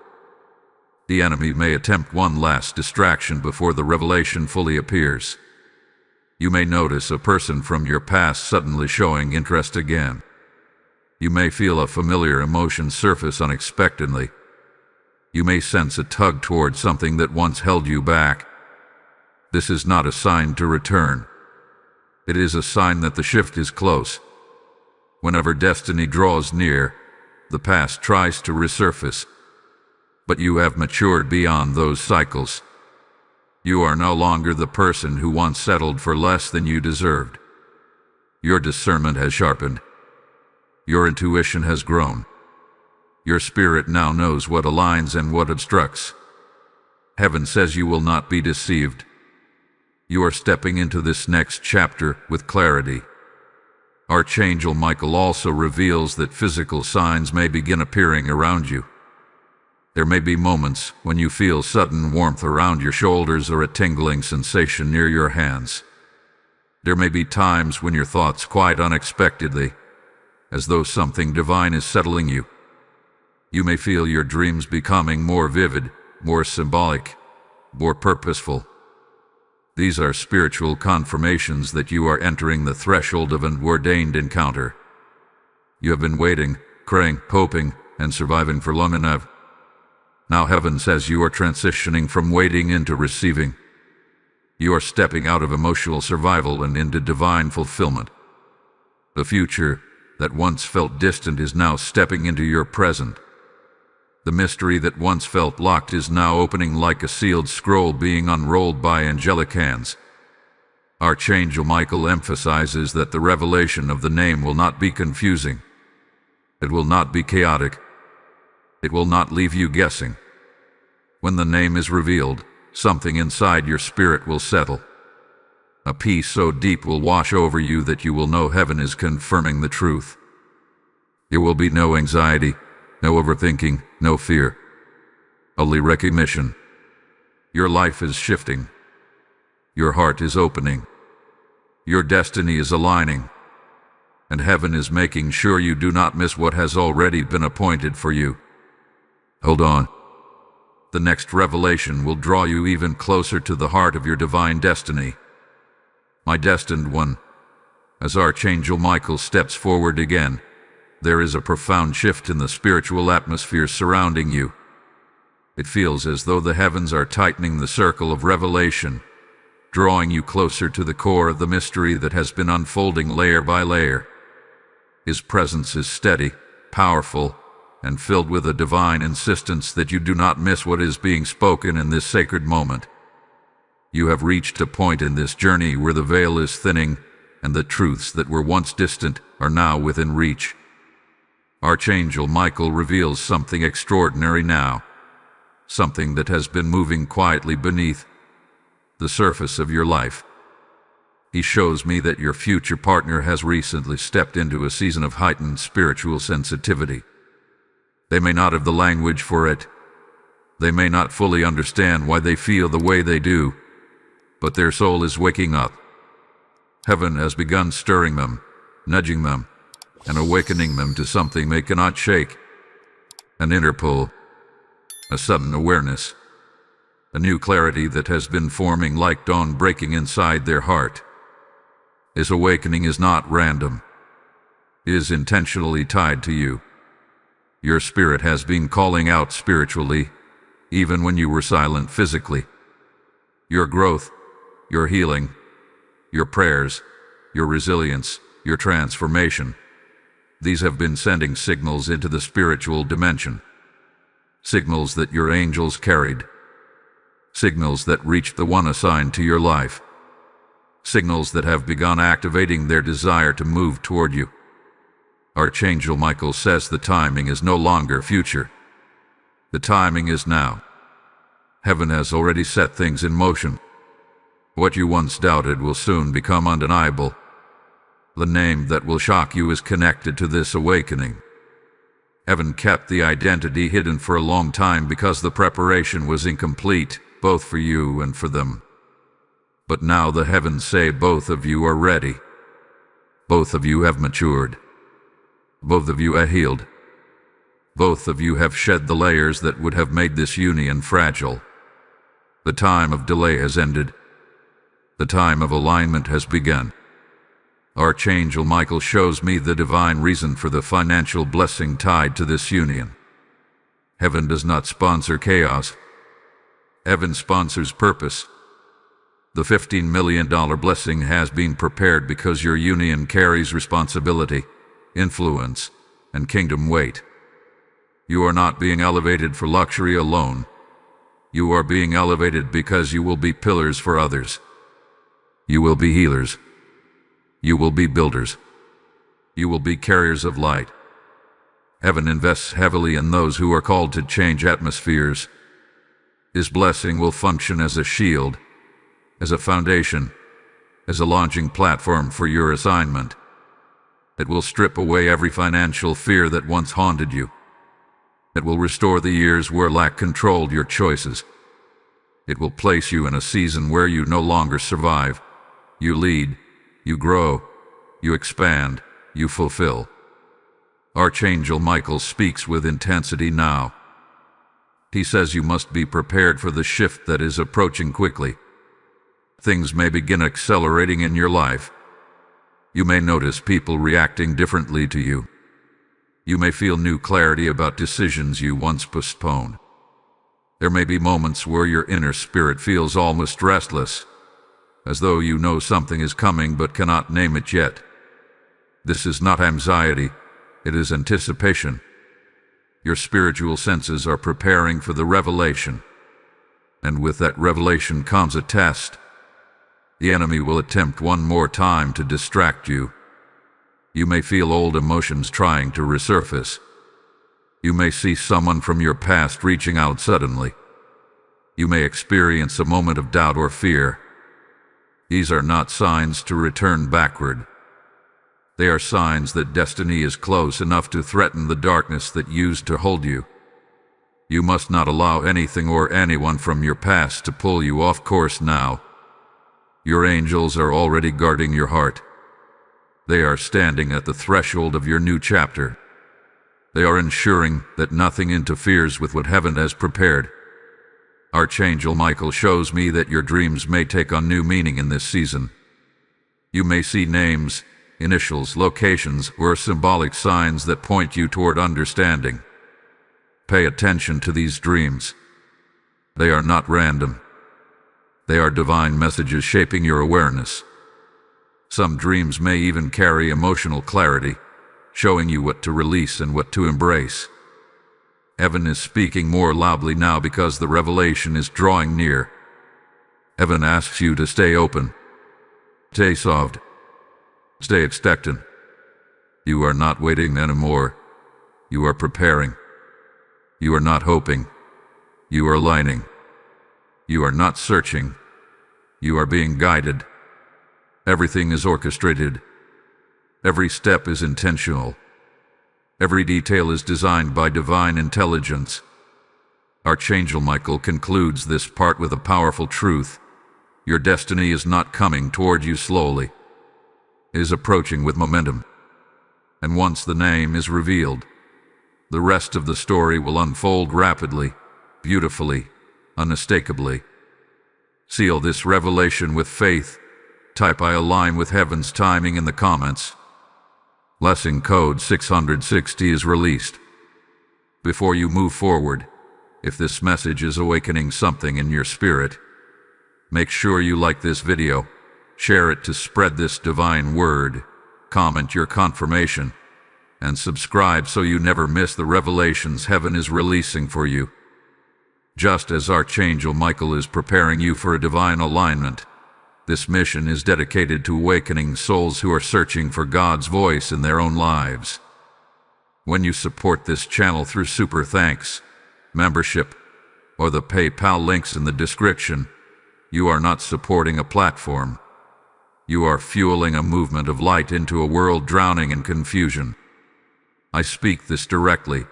The enemy may attempt one last distraction before the revelation fully appears. You may notice a person from your past suddenly showing interest again. You may feel a familiar emotion surface unexpectedly. You may sense a tug toward something that once held you back. This is not a sign to return. It is a sign that the shift is close. Whenever destiny draws near, the past tries to resurface. But you have matured beyond those cycles. You are no longer the person who once settled for less than you deserved. Your discernment has sharpened. Your intuition has grown. Your spirit now knows what aligns and what obstructs. Heaven says you will not be deceived. You are stepping into this next chapter with clarity. Archangel Michael also reveals that physical signs may begin appearing around you. There may be moments when you feel sudden warmth around your shoulders or a tingling sensation near your hands. There may be times when your thoughts quiet unexpectedly, as though something divine is settling you. You may feel your dreams becoming more vivid, more symbolic, more purposeful. These are spiritual confirmations that you are entering the threshold of an ordained encounter. You have been waiting, praying, hoping, and surviving for long enough. Now heaven says you are transitioning from waiting into receiving. You are stepping out of emotional survival and into divine fulfillment. The future that once felt distant is now stepping into your present. The mystery that once felt locked is now opening like a sealed scroll being unrolled by angelic hands. Archangel Michael emphasizes that the revelation of the name will not be confusing. It will not be chaotic. It will not leave you guessing. When the name is revealed, something inside your spirit will settle. A peace so deep will wash over you that you will know heaven is confirming the truth. There will be no anxiety, no overthinking, no fear. Only recognition. Your life is shifting. Your heart is opening. Your destiny is aligning. And heaven is making sure you do not miss what has already been appointed for you. Hold on. The next revelation will draw you even closer to the heart of your divine destiny. My destined one. As Archangel Michael steps forward again, there is a profound shift in the spiritual atmosphere surrounding you. It feels as though the heavens are tightening the circle of revelation, drawing you closer to the core of the mystery that has been unfolding layer by layer. His presence is steady, powerful, and filled with a divine insistence that you do not miss what is being spoken in this sacred moment. You have reached a point in this journey where the veil is thinning, and the truths that were once distant are now within reach. Archangel Michael reveals something extraordinary now, something that has been moving quietly beneath the surface of your life. He shows me that your future partner has recently stepped into a season of heightened spiritual sensitivity. They may not have the language for it. They may not fully understand why they feel the way they do, but their soul is waking up. Heaven has begun stirring them, nudging them, and awakening them to something they cannot shake. An inner pull, a sudden awareness, a new clarity that has been forming like dawn breaking inside their heart. This awakening is not random. It is intentionally tied to you. Your spirit has been calling out spiritually, even when you were silent physically. Your growth, your healing, your prayers, your resilience, your transformation. These have been sending signals into the spiritual dimension. Signals that your angels carried. Signals that reached the one assigned to your life. Signals that have begun activating their desire to move toward you. Archangel Michael says the timing is no longer future. The timing is now. Heaven has already set things in motion. What you once doubted will soon become undeniable. The name that will shock you is connected to this awakening. Heaven kept the identity hidden for a long time because the preparation was incomplete, both for you and for them. But now the heavens say both of you are ready. Both of you have matured. Both of you have healed. Both of you have shed the layers that would have made this union fragile. The time of delay has ended. The time of alignment has begun. Archangel Michael shows me the divine reason for the financial blessing tied to this union. Heaven does not sponsor chaos. Heaven sponsors purpose. The $15 million blessing has been prepared because your union carries responsibility, influence, and kingdom weight. You are not being elevated for luxury alone. You are being elevated because you will be pillars for others. You will be healers. You will be builders. You will be carriers of light. Heaven invests heavily in those who are called to change atmospheres. His blessing will function as a shield, as a foundation, as a launching platform for your assignment. It will strip away every financial fear that once haunted you. It will restore the years where lack controlled your choices. It will place you in a season where you no longer survive. You lead, you grow, you expand, you fulfill. Archangel Michael speaks with intensity now. He says you must be prepared for the shift that is approaching quickly. Things may begin accelerating in your life. You may notice people reacting differently to you. You may feel new clarity about decisions you once postponed. There may be moments where your inner spirit feels almost restless, as though you know something is coming but cannot name it yet. This is not anxiety, it is anticipation. Your spiritual senses are preparing for the revelation, and with that revelation comes a test. The enemy will attempt one more time to distract you. You may feel old emotions trying to resurface. You may see someone from your past reaching out suddenly. You may experience a moment of doubt or fear. These are not signs to return backward. They are signs that destiny is close enough to threaten the darkness that used to hold you. You must not allow anything or anyone from your past to pull you off course now. Your angels are already guarding your heart. They are standing at the threshold of your new chapter. They are ensuring that nothing interferes with what heaven has prepared. Archangel Michael shows me that your dreams may take on new meaning in this season. You may see names, initials, locations, or symbolic signs that point you toward understanding. Pay attention to these dreams. They are not random. They are divine messages shaping your awareness. Some dreams may even carry emotional clarity, showing you what to release and what to embrace. Heaven is speaking more loudly now because the revelation is drawing near. Heaven asks you to stay open. Stay soft. Stay expectant. You are not waiting anymore. You are preparing. You are not hoping. You are aligning. You are not searching. You are being guided. Everything is orchestrated. Every step is intentional. Every detail is designed by divine intelligence. Archangel Michael concludes this part with a powerful truth. Your destiny is not coming toward you slowly. It is approaching with momentum. And once the name is revealed, the rest of the story will unfold rapidly, beautifully, unmistakably. Seal this revelation with faith. Type "I align with heaven's timing" in the comments. Blessing code 660 is released. Before you move forward, if this message is awakening something in your spirit, make sure you like this video, share it to spread this divine word, comment your confirmation, and subscribe so you never miss the revelations heaven is releasing for you. Just as Archangel Michael is preparing you for a divine alignment, this mission is dedicated to awakening souls who are searching for God's voice in their own lives. When you support this channel through super thanks, membership, or the PayPal links in the description, you are not supporting a platform. You are fueling a movement of light into a world drowning in confusion. I speak this directly.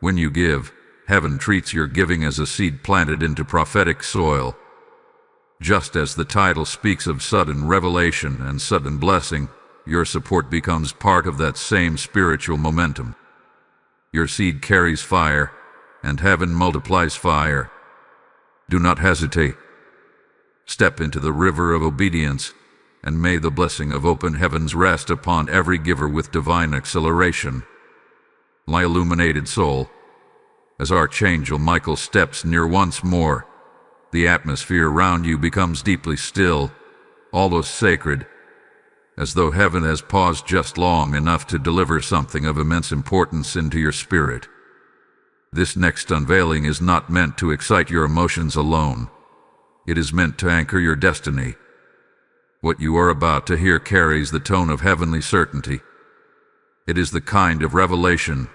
When you give, heaven treats your giving as a seed planted into prophetic soil. Just as the title speaks of sudden revelation and sudden blessing, your support becomes part of that same spiritual momentum. Your seed carries fire, and heaven multiplies fire. Do not hesitate. Step into the river of obedience, and may the blessing of open heavens rest upon every giver with divine acceleration. My illuminated soul, as Archangel Michael steps near once more, the atmosphere around you becomes deeply still, almost sacred, as though heaven has paused just long enough to deliver something of immense importance into your spirit. This next unveiling is not meant to excite your emotions alone. It is meant to anchor your destiny. What you are about to hear carries the tone of heavenly certainty. It is the kind of revelation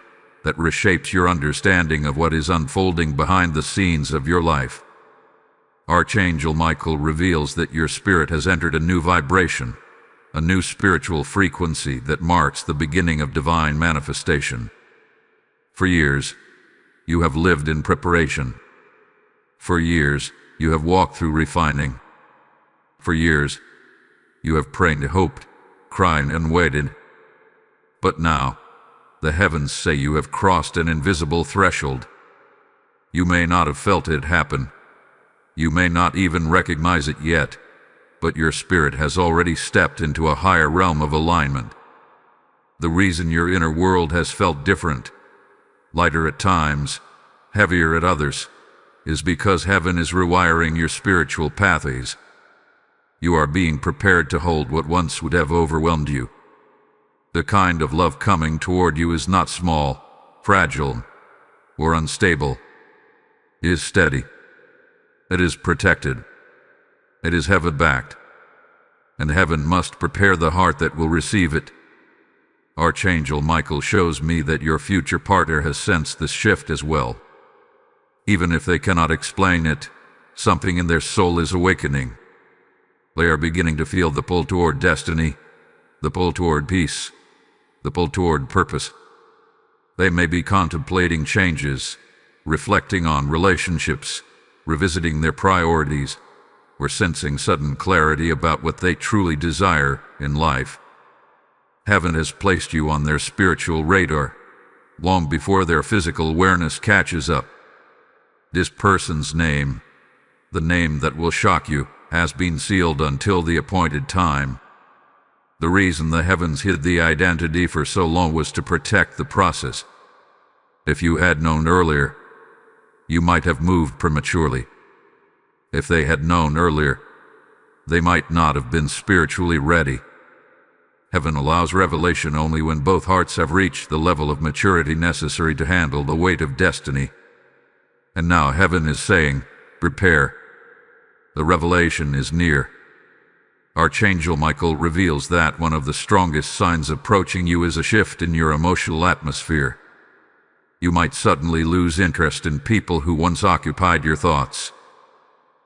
that reshapes your understanding of what is unfolding behind the scenes of your life. Archangel Michael reveals that your spirit has entered a new vibration, a new spiritual frequency that marks the beginning of divine manifestation. For years, you have lived in preparation. For years, you have walked through refining. For years, you have prayed and hoped, cried and waited. But now, the heavens say you have crossed an invisible threshold. You may not have felt it happen. You may not even recognize it yet, but your spirit has already stepped into a higher realm of alignment. The reason your inner world has felt different, lighter at times, heavier at others, is because heaven is rewiring your spiritual pathways. You are being prepared to hold what once would have overwhelmed you. The kind of love coming toward you is not small, fragile, or unstable. It is steady. It is protected. It is heaven-backed. And heaven must prepare the heart that will receive it. Archangel Michael shows me that your future partner has sensed this shift as well. Even if they cannot explain it, something in their soul is awakening. They are beginning to feel the pull toward destiny, the pull toward peace, the pull toward purpose. They may be contemplating changes, reflecting on relationships, revisiting their priorities, or sensing sudden clarity about what they truly desire in life. Heaven has placed you on their spiritual radar, long before their physical awareness catches up. This person's name, the name that will shock you, has been sealed until the appointed time. The reason the heavens hid the identity for so long was to protect the process. If you had known earlier, you might have moved prematurely. If they had known earlier, they might not have been spiritually ready. Heaven allows revelation only when both hearts have reached the level of maturity necessary to handle the weight of destiny. And now heaven is saying, prepare. The revelation is near. Archangel Michael reveals that one of the strongest signs approaching you is a shift in your emotional atmosphere. You might suddenly lose interest in people who once occupied your thoughts.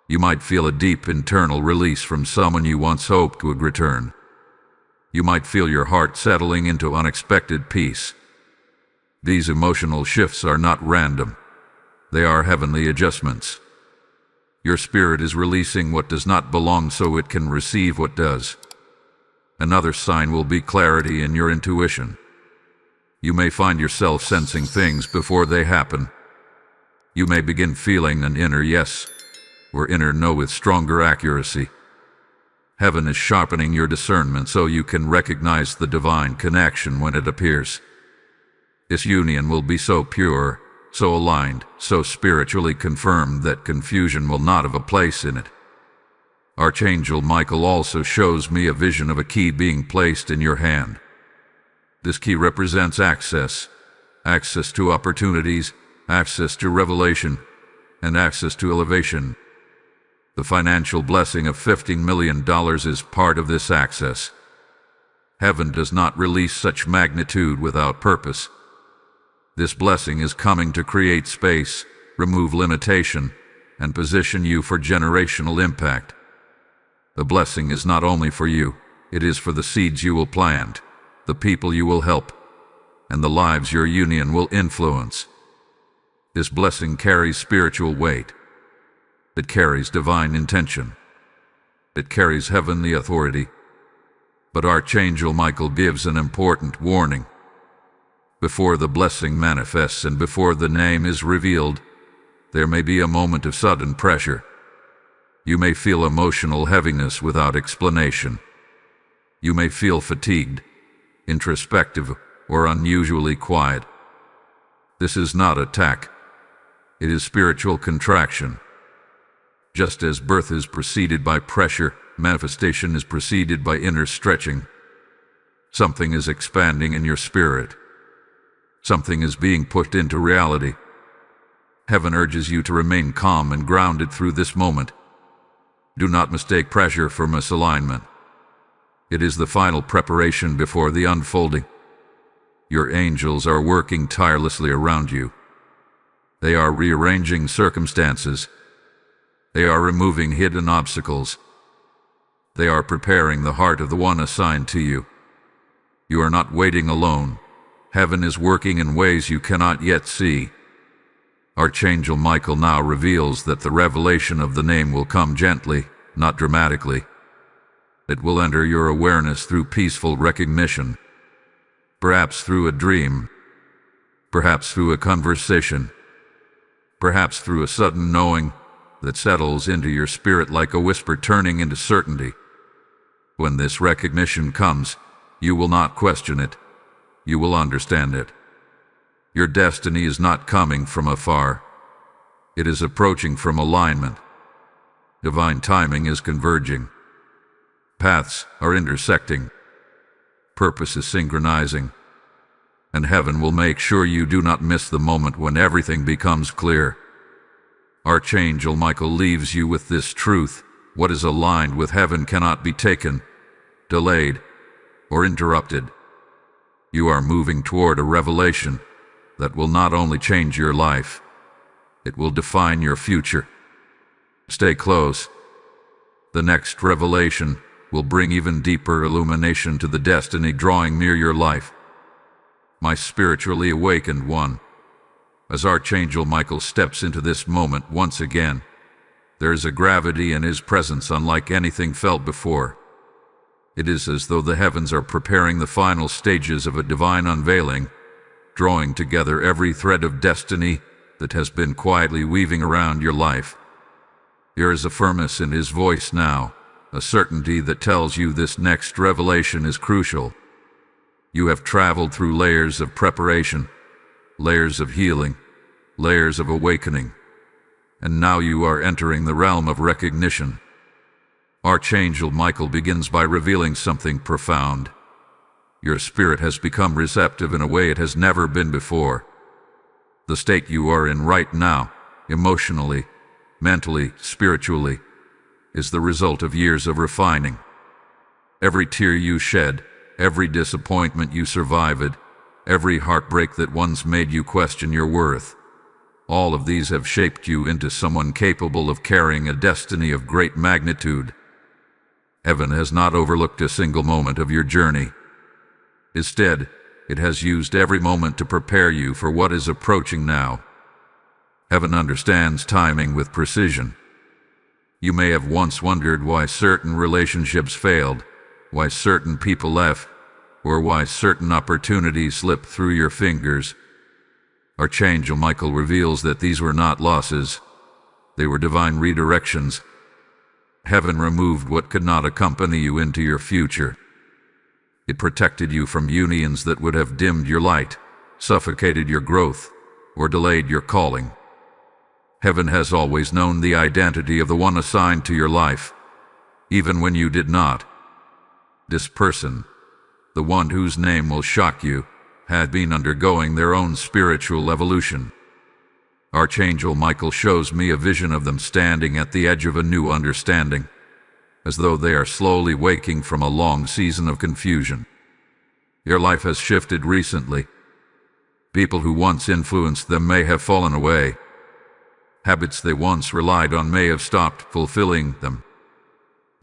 You might feel a deep internal release from someone you once hoped would return. You might feel your heart settling into unexpected peace. These emotional shifts are not random. They are heavenly adjustments. Your spirit is releasing what does not belong so it can receive what does. Another sign will be clarity in your intuition. You may find yourself sensing things before they happen. You may begin feeling an inner yes or inner no with stronger accuracy. Heaven is sharpening your discernment so you can recognize the divine connection when it appears. This union will be so pure, so aligned, so spiritually confirmed that confusion will not have a place in it. Archangel Michael also shows me a vision of a key being placed in your hand. This key represents access to opportunities, access to revelation, and access to elevation. The financial blessing of $15 million is part of this access. Heaven does not release such magnitude without purpose. This blessing is coming to create space, remove limitation, and position you for generational impact. The blessing is not only for you, it is for the seeds you will plant, the people you will help, and the lives your union will influence. This blessing carries spiritual weight. It carries divine intention. It carries heavenly authority. But Archangel Michael gives an important warning. Before the blessing manifests and before the name is revealed, there may be a moment of sudden pressure. You may feel emotional heaviness without explanation. You may feel fatigued, introspective, or unusually quiet. This is not attack. It is spiritual contraction. Just as birth is preceded by pressure, manifestation is preceded by inner stretching. Something is expanding in your spirit. Something is being put into reality. Heaven urges you to remain calm and grounded through this moment. Do not mistake pressure for misalignment. It is the final preparation before the unfolding. Your angels are working tirelessly around you. They are rearranging circumstances. They are removing hidden obstacles. They are preparing the heart of the one assigned to you. You are not waiting alone. Heaven is working in ways you cannot yet see. Archangel Michael now reveals that the revelation of the name will come gently, not dramatically. It will enter your awareness through peaceful recognition, perhaps through a dream, perhaps through a conversation, perhaps through a sudden knowing that settles into your spirit like a whisper turning into certainty. When this recognition comes, you will not question it. You will understand it. Your destiny is not coming from afar. It is approaching from alignment. Divine timing is converging. Paths are intersecting. Purpose is synchronizing. And heaven will make sure you do not miss the moment when everything becomes clear. Archangel Michael leaves you with this truth: what is aligned with heaven cannot be taken, delayed, or interrupted. You are moving toward a revelation that will not only change your life, it will define your future. Stay close. The next revelation will bring even deeper illumination to the destiny drawing near your life. My spiritually awakened one, as Archangel Michael steps into this moment once again, there is a gravity in his presence unlike anything felt before. It is as though the heavens are preparing the final stages of a divine unveiling, drawing together every thread of destiny that has been quietly weaving around your life. There is a firmness in his voice now, a certainty that tells you this next revelation is crucial. You have traveled through layers of preparation, layers of healing, layers of awakening, and now you are entering the realm of recognition. Archangel Michael begins by revealing something profound. Your spirit has become receptive in a way it has never been before. The state you are in right now, emotionally, mentally, spiritually, is the result of years of refining. Every tear you shed, every disappointment you survived, every heartbreak that once made you question your worth, All of these have shaped you into someone capable of carrying a destiny of great magnitude. Heaven has not overlooked a single moment of your journey. Instead, it has used every moment to prepare you for what is approaching now. Heaven understands timing with precision. You may have once wondered why certain relationships failed, why certain people left, or why certain opportunities slipped through your fingers. Archangel Michael reveals that these were not losses. They were divine redirections. Heaven removed what could not accompany you into your future. It protected you from unions that would have dimmed your light, suffocated your growth, or delayed your calling. Heaven has always known the identity of the one assigned to your life, even when you did not. This person, the one whose name will shock you, had been undergoing their own spiritual evolution. Archangel Michael shows me a vision of them standing at the edge of a new understanding, as though they are slowly waking from a long season of confusion. Your life has shifted recently. People who once influenced them may have fallen away. Habits they once relied on may have stopped fulfilling them.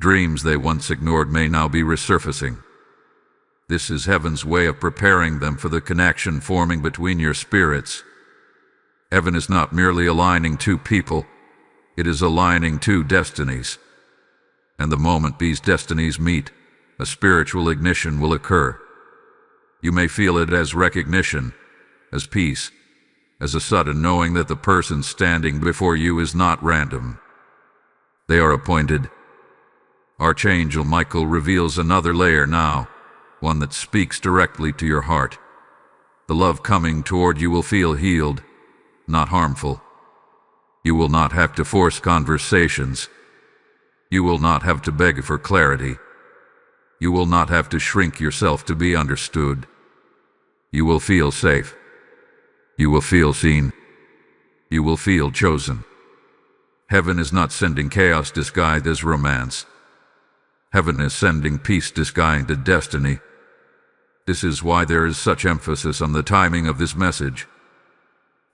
Dreams they once ignored may now be resurfacing. This is Heaven's way of preparing them for the connection forming between your spirits. Heaven is not merely aligning two people, it is aligning two destinies. And the moment these destinies meet, a spiritual ignition will occur. You may feel it as recognition, as peace, as a sudden knowing that the person standing before you is not random. They are appointed. Archangel Michael reveals another layer now, one that speaks directly to your heart. The love coming toward you will feel healed, not harmful. You will not have to force conversations. You will not have to beg for clarity. You will not have to shrink yourself to be understood. You will feel safe. You will feel seen. You will feel chosen. Heaven is not sending chaos disguised as romance. Heaven is sending peace disguised as destiny. This is why there is such emphasis on the timing of this message.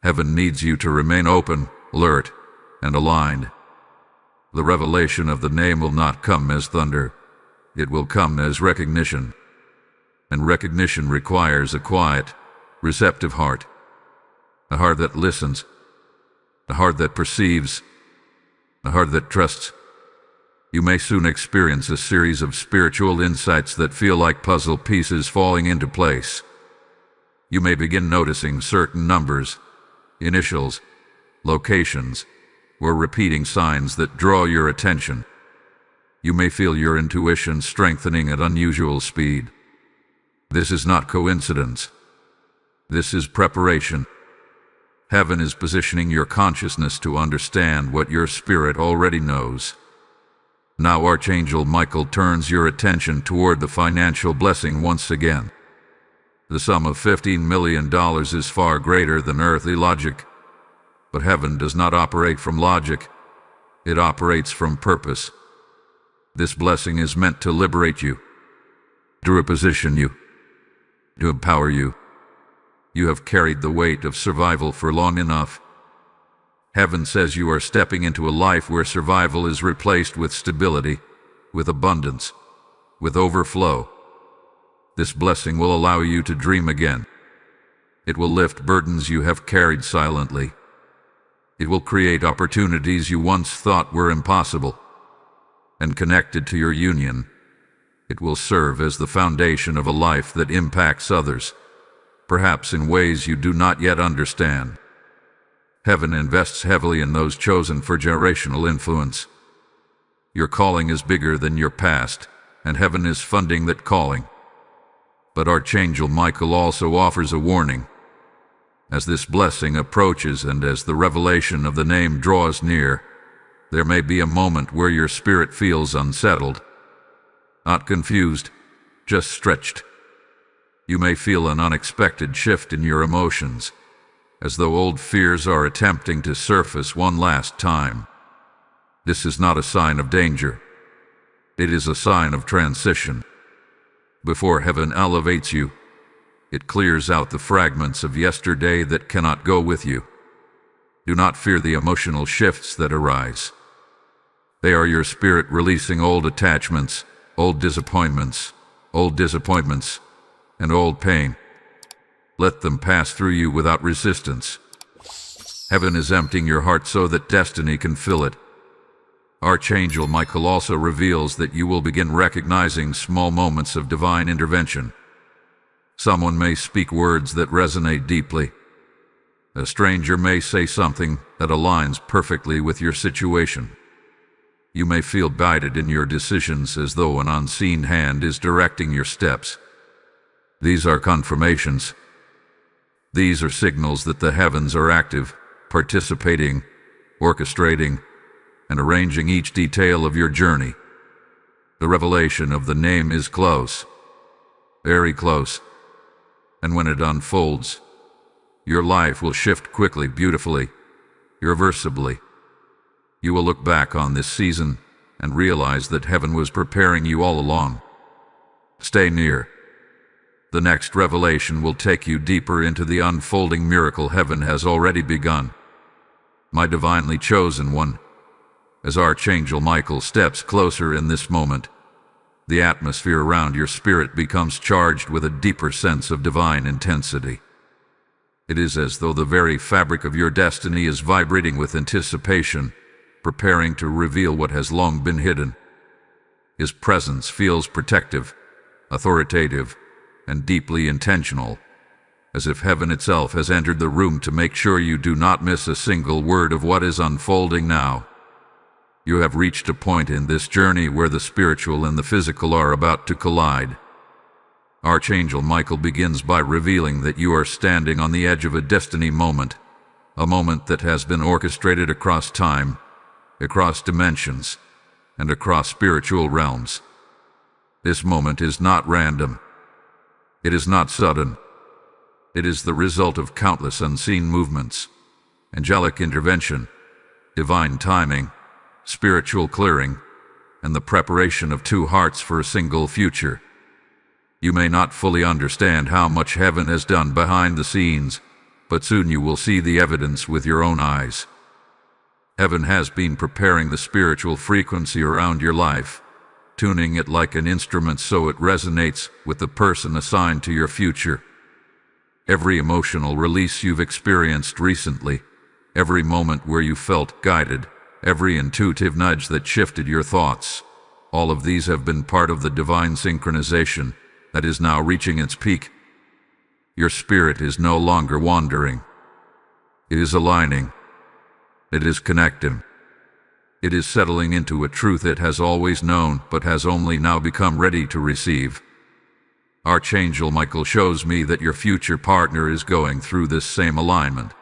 Heaven needs you to remain open, alert, and aligned. The revelation of the name will not come as thunder. It will come as recognition. And recognition requires a quiet, receptive heart. A heart that listens. A heart that perceives. A heart that trusts. You may soon experience a series of spiritual insights that feel like puzzle pieces falling into place. You may begin noticing certain numbers, initials, locations, or repeating signs that draw your attention. You may feel your intuition strengthening at unusual speed. This is not coincidence. This is preparation. Heaven is positioning your consciousness to understand what your spirit already knows. Now Archangel Michael turns your attention toward the financial blessing once again. The sum of $15 million is far greater than earthly logic. But heaven does not operate from logic. It operates from purpose. This blessing is meant to liberate you, to reposition you, to empower you. You have carried the weight of survival for long enough. Heaven says you are stepping into a life where survival is replaced with stability, with abundance, with overflow. This blessing will allow you to dream again. It will lift burdens you have carried silently. It will create opportunities you once thought were impossible. And connected to your union, it will serve as the foundation of a life that impacts others, perhaps in ways you do not yet understand. Heaven invests heavily in those chosen for generational influence. Your calling is bigger than your past, and heaven is funding that calling. But Archangel Michael also offers a warning. As this blessing approaches and as the revelation of the name draws near, there may be a moment where your spirit feels unsettled. Not confused, just stretched. You may feel an unexpected shift in your emotions, as though old fears are attempting to surface one last time. This is not a sign of danger. It is a sign of transition. Before heaven elevates you, it clears out the fragments of yesterday that cannot go with you. Do not fear the emotional shifts that arise. They are your spirit releasing old attachments, old disappointments, and old pain. Let them pass through you without resistance. Heaven is emptying your heart so that destiny can fill it. Archangel Michael also reveals that you will begin recognizing small moments of divine intervention. Someone may speak words that resonate deeply. A stranger may say something that aligns perfectly with your situation. You may feel guided in your decisions as though an unseen hand is directing your steps. These are confirmations. These are signals that the heavens are active, participating, orchestrating, and arranging each detail of your journey. The revelation of the name is close, very close, and when it unfolds, your life will shift quickly, beautifully, irreversibly. You will look back on this season and realize that heaven was preparing you all along. Stay near. The next revelation will take you deeper into the unfolding miracle heaven has already begun. My divinely chosen one, as Archangel Michael steps closer in this moment, the atmosphere around your spirit becomes charged with a deeper sense of divine intensity. It is as though the very fabric of your destiny is vibrating with anticipation, preparing to reveal what has long been hidden. His presence feels protective, authoritative, and deeply intentional, as if heaven itself has entered the room to make sure you do not miss a single word of what is unfolding now. You have reached a point in this journey where the spiritual and the physical are about to collide. Archangel Michael begins by revealing that you are standing on the edge of a destiny moment, a moment that has been orchestrated across time, across dimensions, and across spiritual realms. This moment is not random. It is not sudden. It is the result of countless unseen movements, angelic intervention, divine timing, spiritual clearing, and the preparation of two hearts for a single future. You may not fully understand how much heaven has done behind the scenes, but soon you will see the evidence with your own eyes. Heaven has been preparing the spiritual frequency around your life, tuning it like an instrument so it resonates with the person assigned to your future. Every emotional release you've experienced recently, every moment where you felt guided, every intuitive nudge that shifted your thoughts, all of these have been part of the divine synchronization that is now reaching its peak. Your spirit is no longer wandering. It is aligning. It is connecting. It is settling into a truth it has always known but has only now become ready to receive. Archangel Michael shows me that your future partner is going through this same alignment.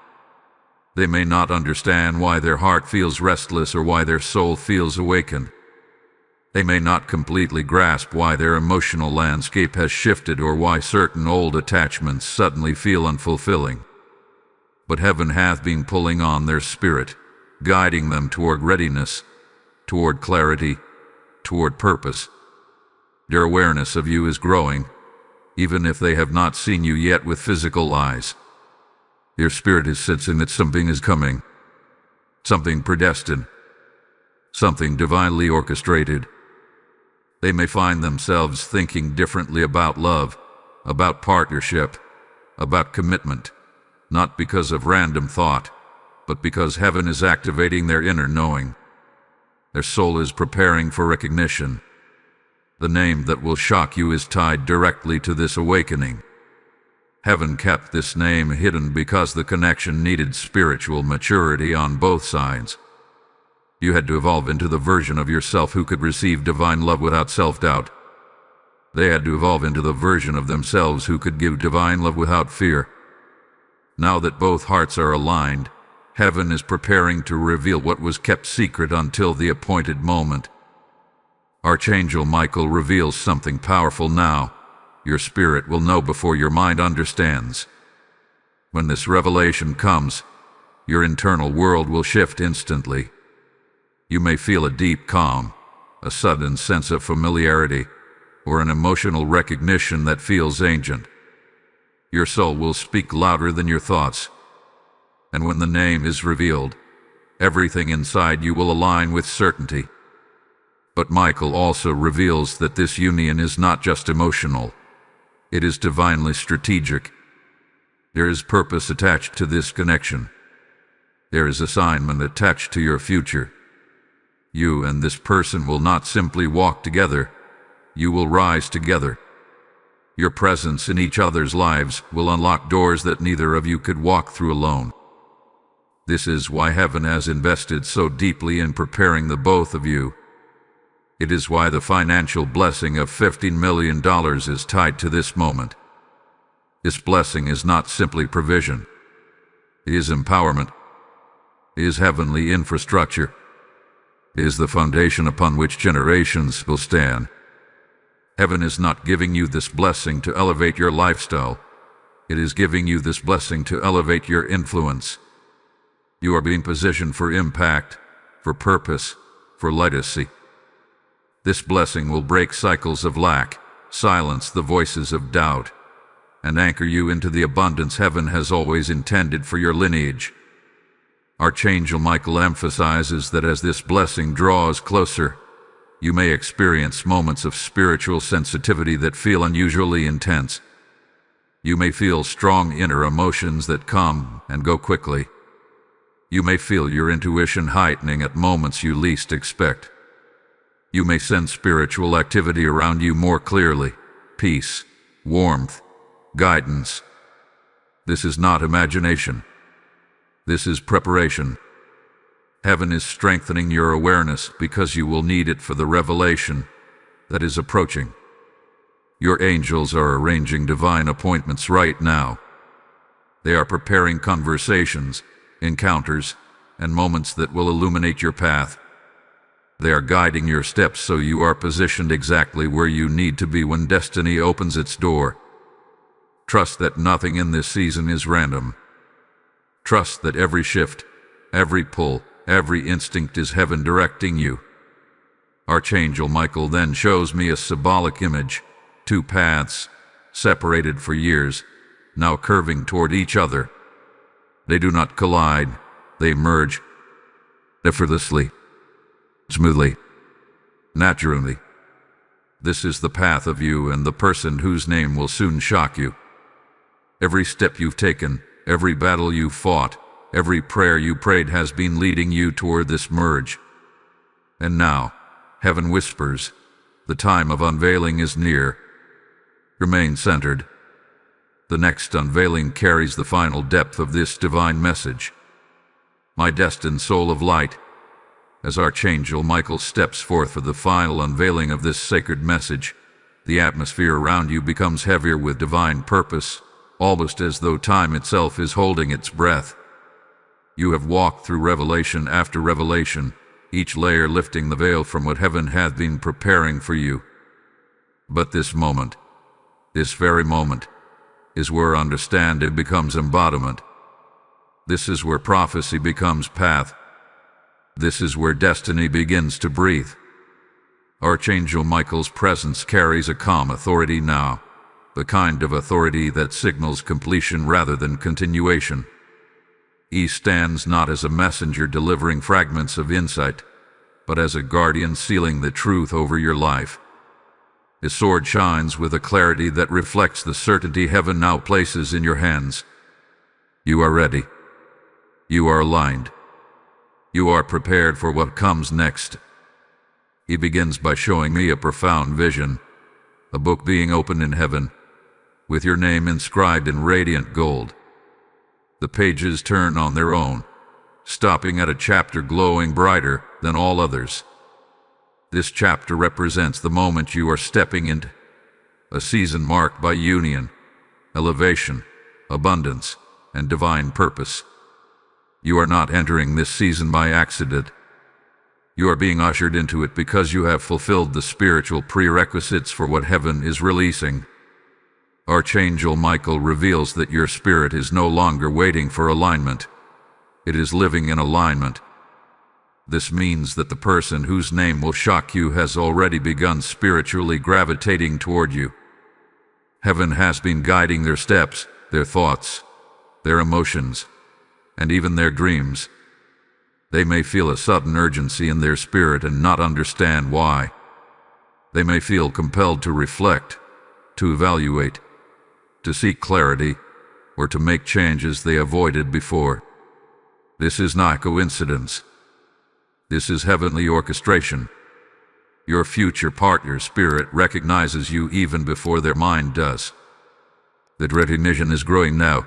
They may not understand why their heart feels restless or why their soul feels awakened. They may not completely grasp why their emotional landscape has shifted or why certain old attachments suddenly feel unfulfilling. But heaven hath been pulling on their spirit, guiding them toward readiness, toward clarity, toward purpose. Their awareness of you is growing, even if they have not seen you yet with physical eyes. Your spirit is sensing that something is coming, something predestined, something divinely orchestrated. They may find themselves thinking differently about love, about partnership, about commitment, not because of random thought, but because heaven is activating their inner knowing. Their soul is preparing for recognition. The name that will shock you is tied directly to this awakening. Heaven kept this name hidden because the connection needed spiritual maturity on both sides. You had to evolve into the version of yourself who could receive divine love without self-doubt. They had to evolve into the version of themselves who could give divine love without fear. Now that both hearts are aligned, heaven is preparing to reveal what was kept secret until the appointed moment. Archangel Michael reveals something powerful now. Your spirit will know before your mind understands. When this revelation comes, your internal world will shift instantly. You may feel a deep calm, a sudden sense of familiarity, or an emotional recognition that feels ancient. Your soul will speak louder than your thoughts, And when the name is revealed, everything inside you will align with certainty. But Michael also reveals that this union is not just emotional. It is divinely strategic. There is purpose attached to this connection. There is assignment attached to your future. You and this person will not simply walk together. You will rise together. Your presence in each other's lives will unlock doors that neither of you could walk through alone. This is why heaven has invested so deeply in preparing the both of you. It is why the financial blessing of $15 million is tied to this moment. This blessing is not simply provision. It is empowerment. It is heavenly infrastructure. It is the foundation upon which generations will stand. Heaven is not giving you this blessing to elevate your lifestyle. It is giving you this blessing to elevate your influence. You are being positioned for impact, for purpose, for legacy. This blessing will break cycles of lack, silence the voices of doubt, and anchor you into the abundance heaven has always intended for your lineage. Archangel Michael emphasizes that as this blessing draws closer, you may experience moments of spiritual sensitivity that feel unusually intense. You may feel strong inner emotions that come and go quickly. You may feel your intuition heightening at moments you least expect. You may sense spiritual activity around you more clearly, peace, warmth, guidance. This is not imagination. This is preparation. Heaven is strengthening your awareness because you will need it for the revelation that is approaching. Your angels are arranging divine appointments right now. They are preparing conversations, encounters, and moments that will illuminate your path. They are guiding your steps so you are positioned exactly where you need to be when destiny opens its door. Trust that nothing in this season is random. Trust that every shift, every pull, every instinct is heaven directing you. Archangel Michael then shows me a symbolic image, two paths, separated for years, now curving toward each other. They do not collide, they merge, effortlessly, smoothly, naturally. This is the path of you and the person whose name will soon shock you. Every step you've taken, every battle you've fought, every prayer you prayed has been leading you toward this merge. And now, heaven whispers, the time of unveiling is near. Remain centered. The next unveiling carries the final depth of this divine message. My destined soul of light, as Archangel Michael steps forth for the final unveiling of this sacred message, the atmosphere around you becomes heavier with divine purpose, almost as though time itself is holding its breath. You have walked through revelation after revelation, each layer lifting the veil from what heaven hath been preparing for you. But this moment, this very moment, is where understanding becomes embodiment. This is where prophecy becomes path. This is where destiny begins to breathe. Archangel Michael's presence carries a calm authority now, the kind of authority that signals completion rather than continuation. He stands not as a messenger delivering fragments of insight, but as a guardian sealing the truth over your life. His sword shines with a clarity that reflects the certainty heaven now places in your hands. You are ready. You are aligned. You are prepared for what comes next. He begins by showing me a profound vision, a book being opened in heaven, with your name inscribed in radiant gold. The pages turn on their own, stopping at a chapter glowing brighter than all others. This chapter represents the moment you are stepping into, a season marked by union, elevation, abundance, and divine purpose. You are not entering this season by accident. You are being ushered into it because you have fulfilled the spiritual prerequisites for what heaven is releasing. Archangel Michael reveals that your spirit is no longer waiting for alignment. It is living in alignment. This means that the person whose name will shock you has already begun spiritually gravitating toward you. Heaven has been guiding their steps, their thoughts, their emotions, and even their dreams. They may feel a sudden urgency in their spirit and not understand why. They may feel compelled to reflect, to evaluate, to seek clarity, or to make changes they avoided before. This is not coincidence. This is heavenly orchestration. Your future partner's spirit recognizes you even before their mind does. That recognition is growing now,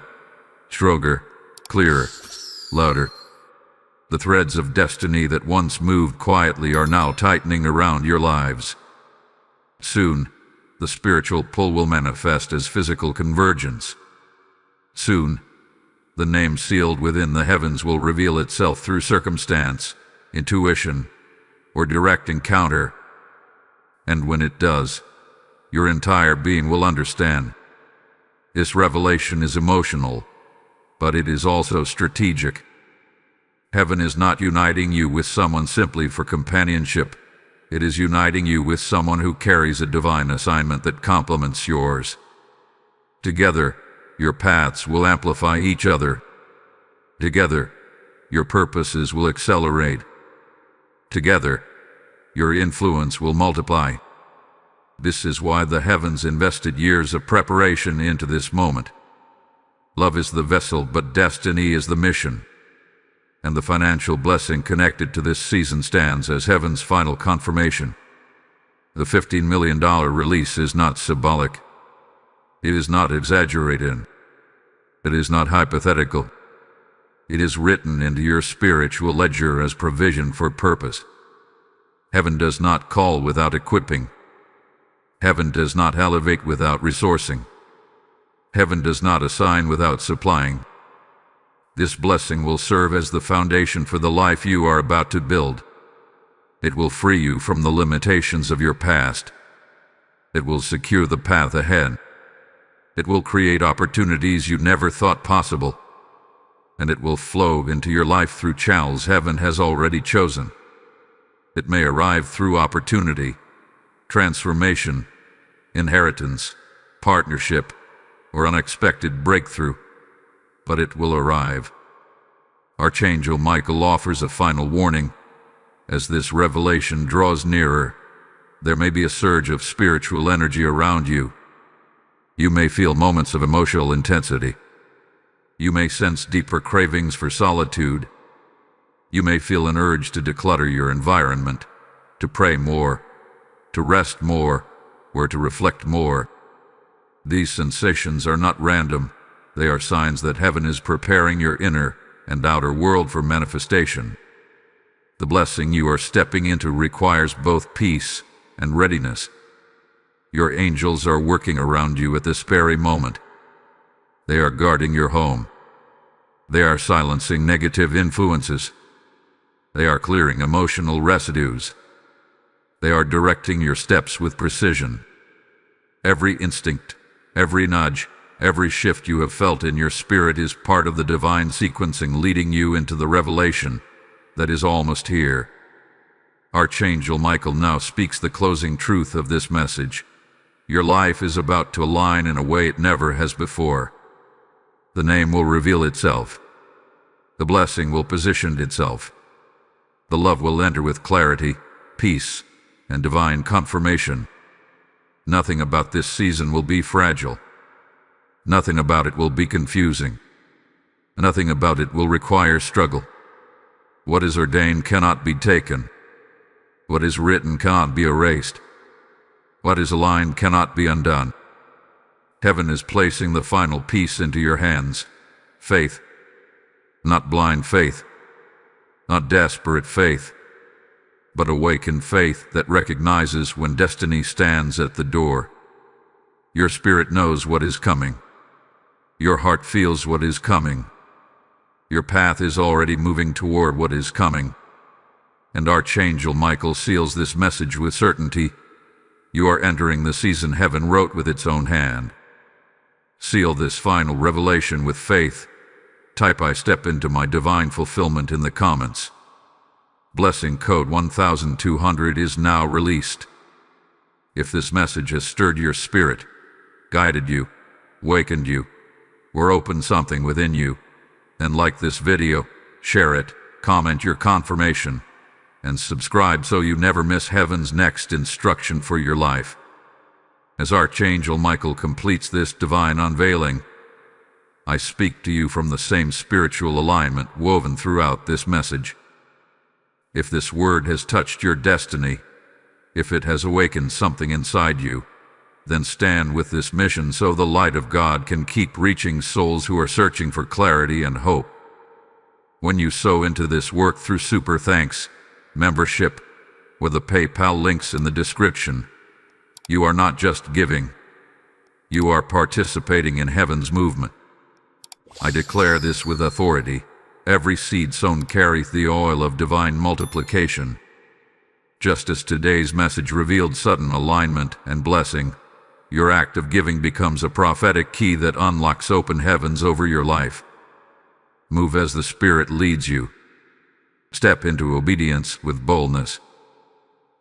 stronger, clearer, louder. The threads of destiny that once moved quietly are now tightening around your lives. Soon, the spiritual pull will manifest as physical convergence. Soon, the name sealed within the heavens will reveal itself through circumstance, intuition, or direct encounter. And when it does, your entire being will understand. This revelation is emotional, but it is also strategic. Heaven is not uniting you with someone simply for companionship. It is uniting you with someone who carries a divine assignment that complements yours. Together, your paths will amplify each other. Together, your purposes will accelerate. Together, your influence will multiply. This is why the heavens invested years of preparation into this moment. Love is the vessel, but destiny is the mission. And the financial blessing connected to this season stands as heaven's final confirmation. The $15 million release is not symbolic. It is not exaggerated. It is not hypothetical. It is written into your spiritual ledger as provision for purpose. Heaven does not call without equipping. Heaven does not elevate without resourcing. Heaven does not assign without supplying. This blessing will serve as the foundation for the life you are about to build. It will free you from the limitations of your past. It will secure the path ahead. It will create opportunities you never thought possible. And it will flow into your life through channels heaven has already chosen. It may arrive through opportunity, transformation, inheritance, partnership, or unexpected breakthrough. But it will arrive. Archangel Michael offers a final warning. As this revelation draws nearer, there may be a surge of spiritual energy around you. You may feel moments of emotional intensity. You may sense deeper cravings for solitude. You may feel an urge to declutter your environment, to pray more, to rest more, or to reflect more. These sensations are not random. They are signs that heaven is preparing your inner and outer world for manifestation. The blessing you are stepping into requires both peace and readiness. Your angels are working around you at this very moment. They are guarding your home. They are silencing negative influences. They are clearing emotional residues. They are directing your steps with precision. Every instinct, every nudge, every shift you have felt in your spirit is part of the divine sequencing leading you into the revelation that is almost here. Archangel Michael now speaks the closing truth of this message. Your life is about to align in a way it never has before. The name will reveal itself. The blessing will position itself. The love will enter with clarity, peace, and divine confirmation. Nothing about this season will be fragile. Nothing about it will be confusing. Nothing about it will require struggle. What is ordained cannot be taken. What is written cannot be erased. What is aligned cannot be undone. Heaven is placing the final piece into your hands. Faith. Not blind faith. Not desperate faith. But awakened faith that recognizes when destiny stands at the door. Your spirit knows what is coming. Your heart feels what is coming. Your path is already moving toward what is coming. And Archangel Michael seals this message with certainty. You are entering the season heaven wrote with its own hand. Seal this final revelation with faith. Type "I step into my divine fulfillment" in the comments. Blessing code 1200 is now released. If this message has stirred your spirit, guided you, wakened you, or opened something within you, And like this video, share it, comment your confirmation, and subscribe so you never miss heaven's next instruction for your life. As Archangel Michael completes this divine unveiling, I speak to you from the same spiritual alignment woven throughout this message. If this word has touched your destiny, if it has awakened something inside you, then stand with this mission so the light of God can keep reaching souls who are searching for clarity and hope. When you sow into this work through Super Thanks membership, with the PayPal links in the description, you are not just giving, you are participating in heaven's movement. I declare this with authority. Every seed sown carrieth the oil of divine multiplication. Just as today's message revealed sudden alignment and blessing, your act of giving becomes a prophetic key that unlocks open heavens over your life. Move as the Spirit leads you. Step into obedience with boldness,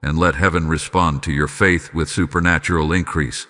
and let heaven respond to your faith with supernatural increase.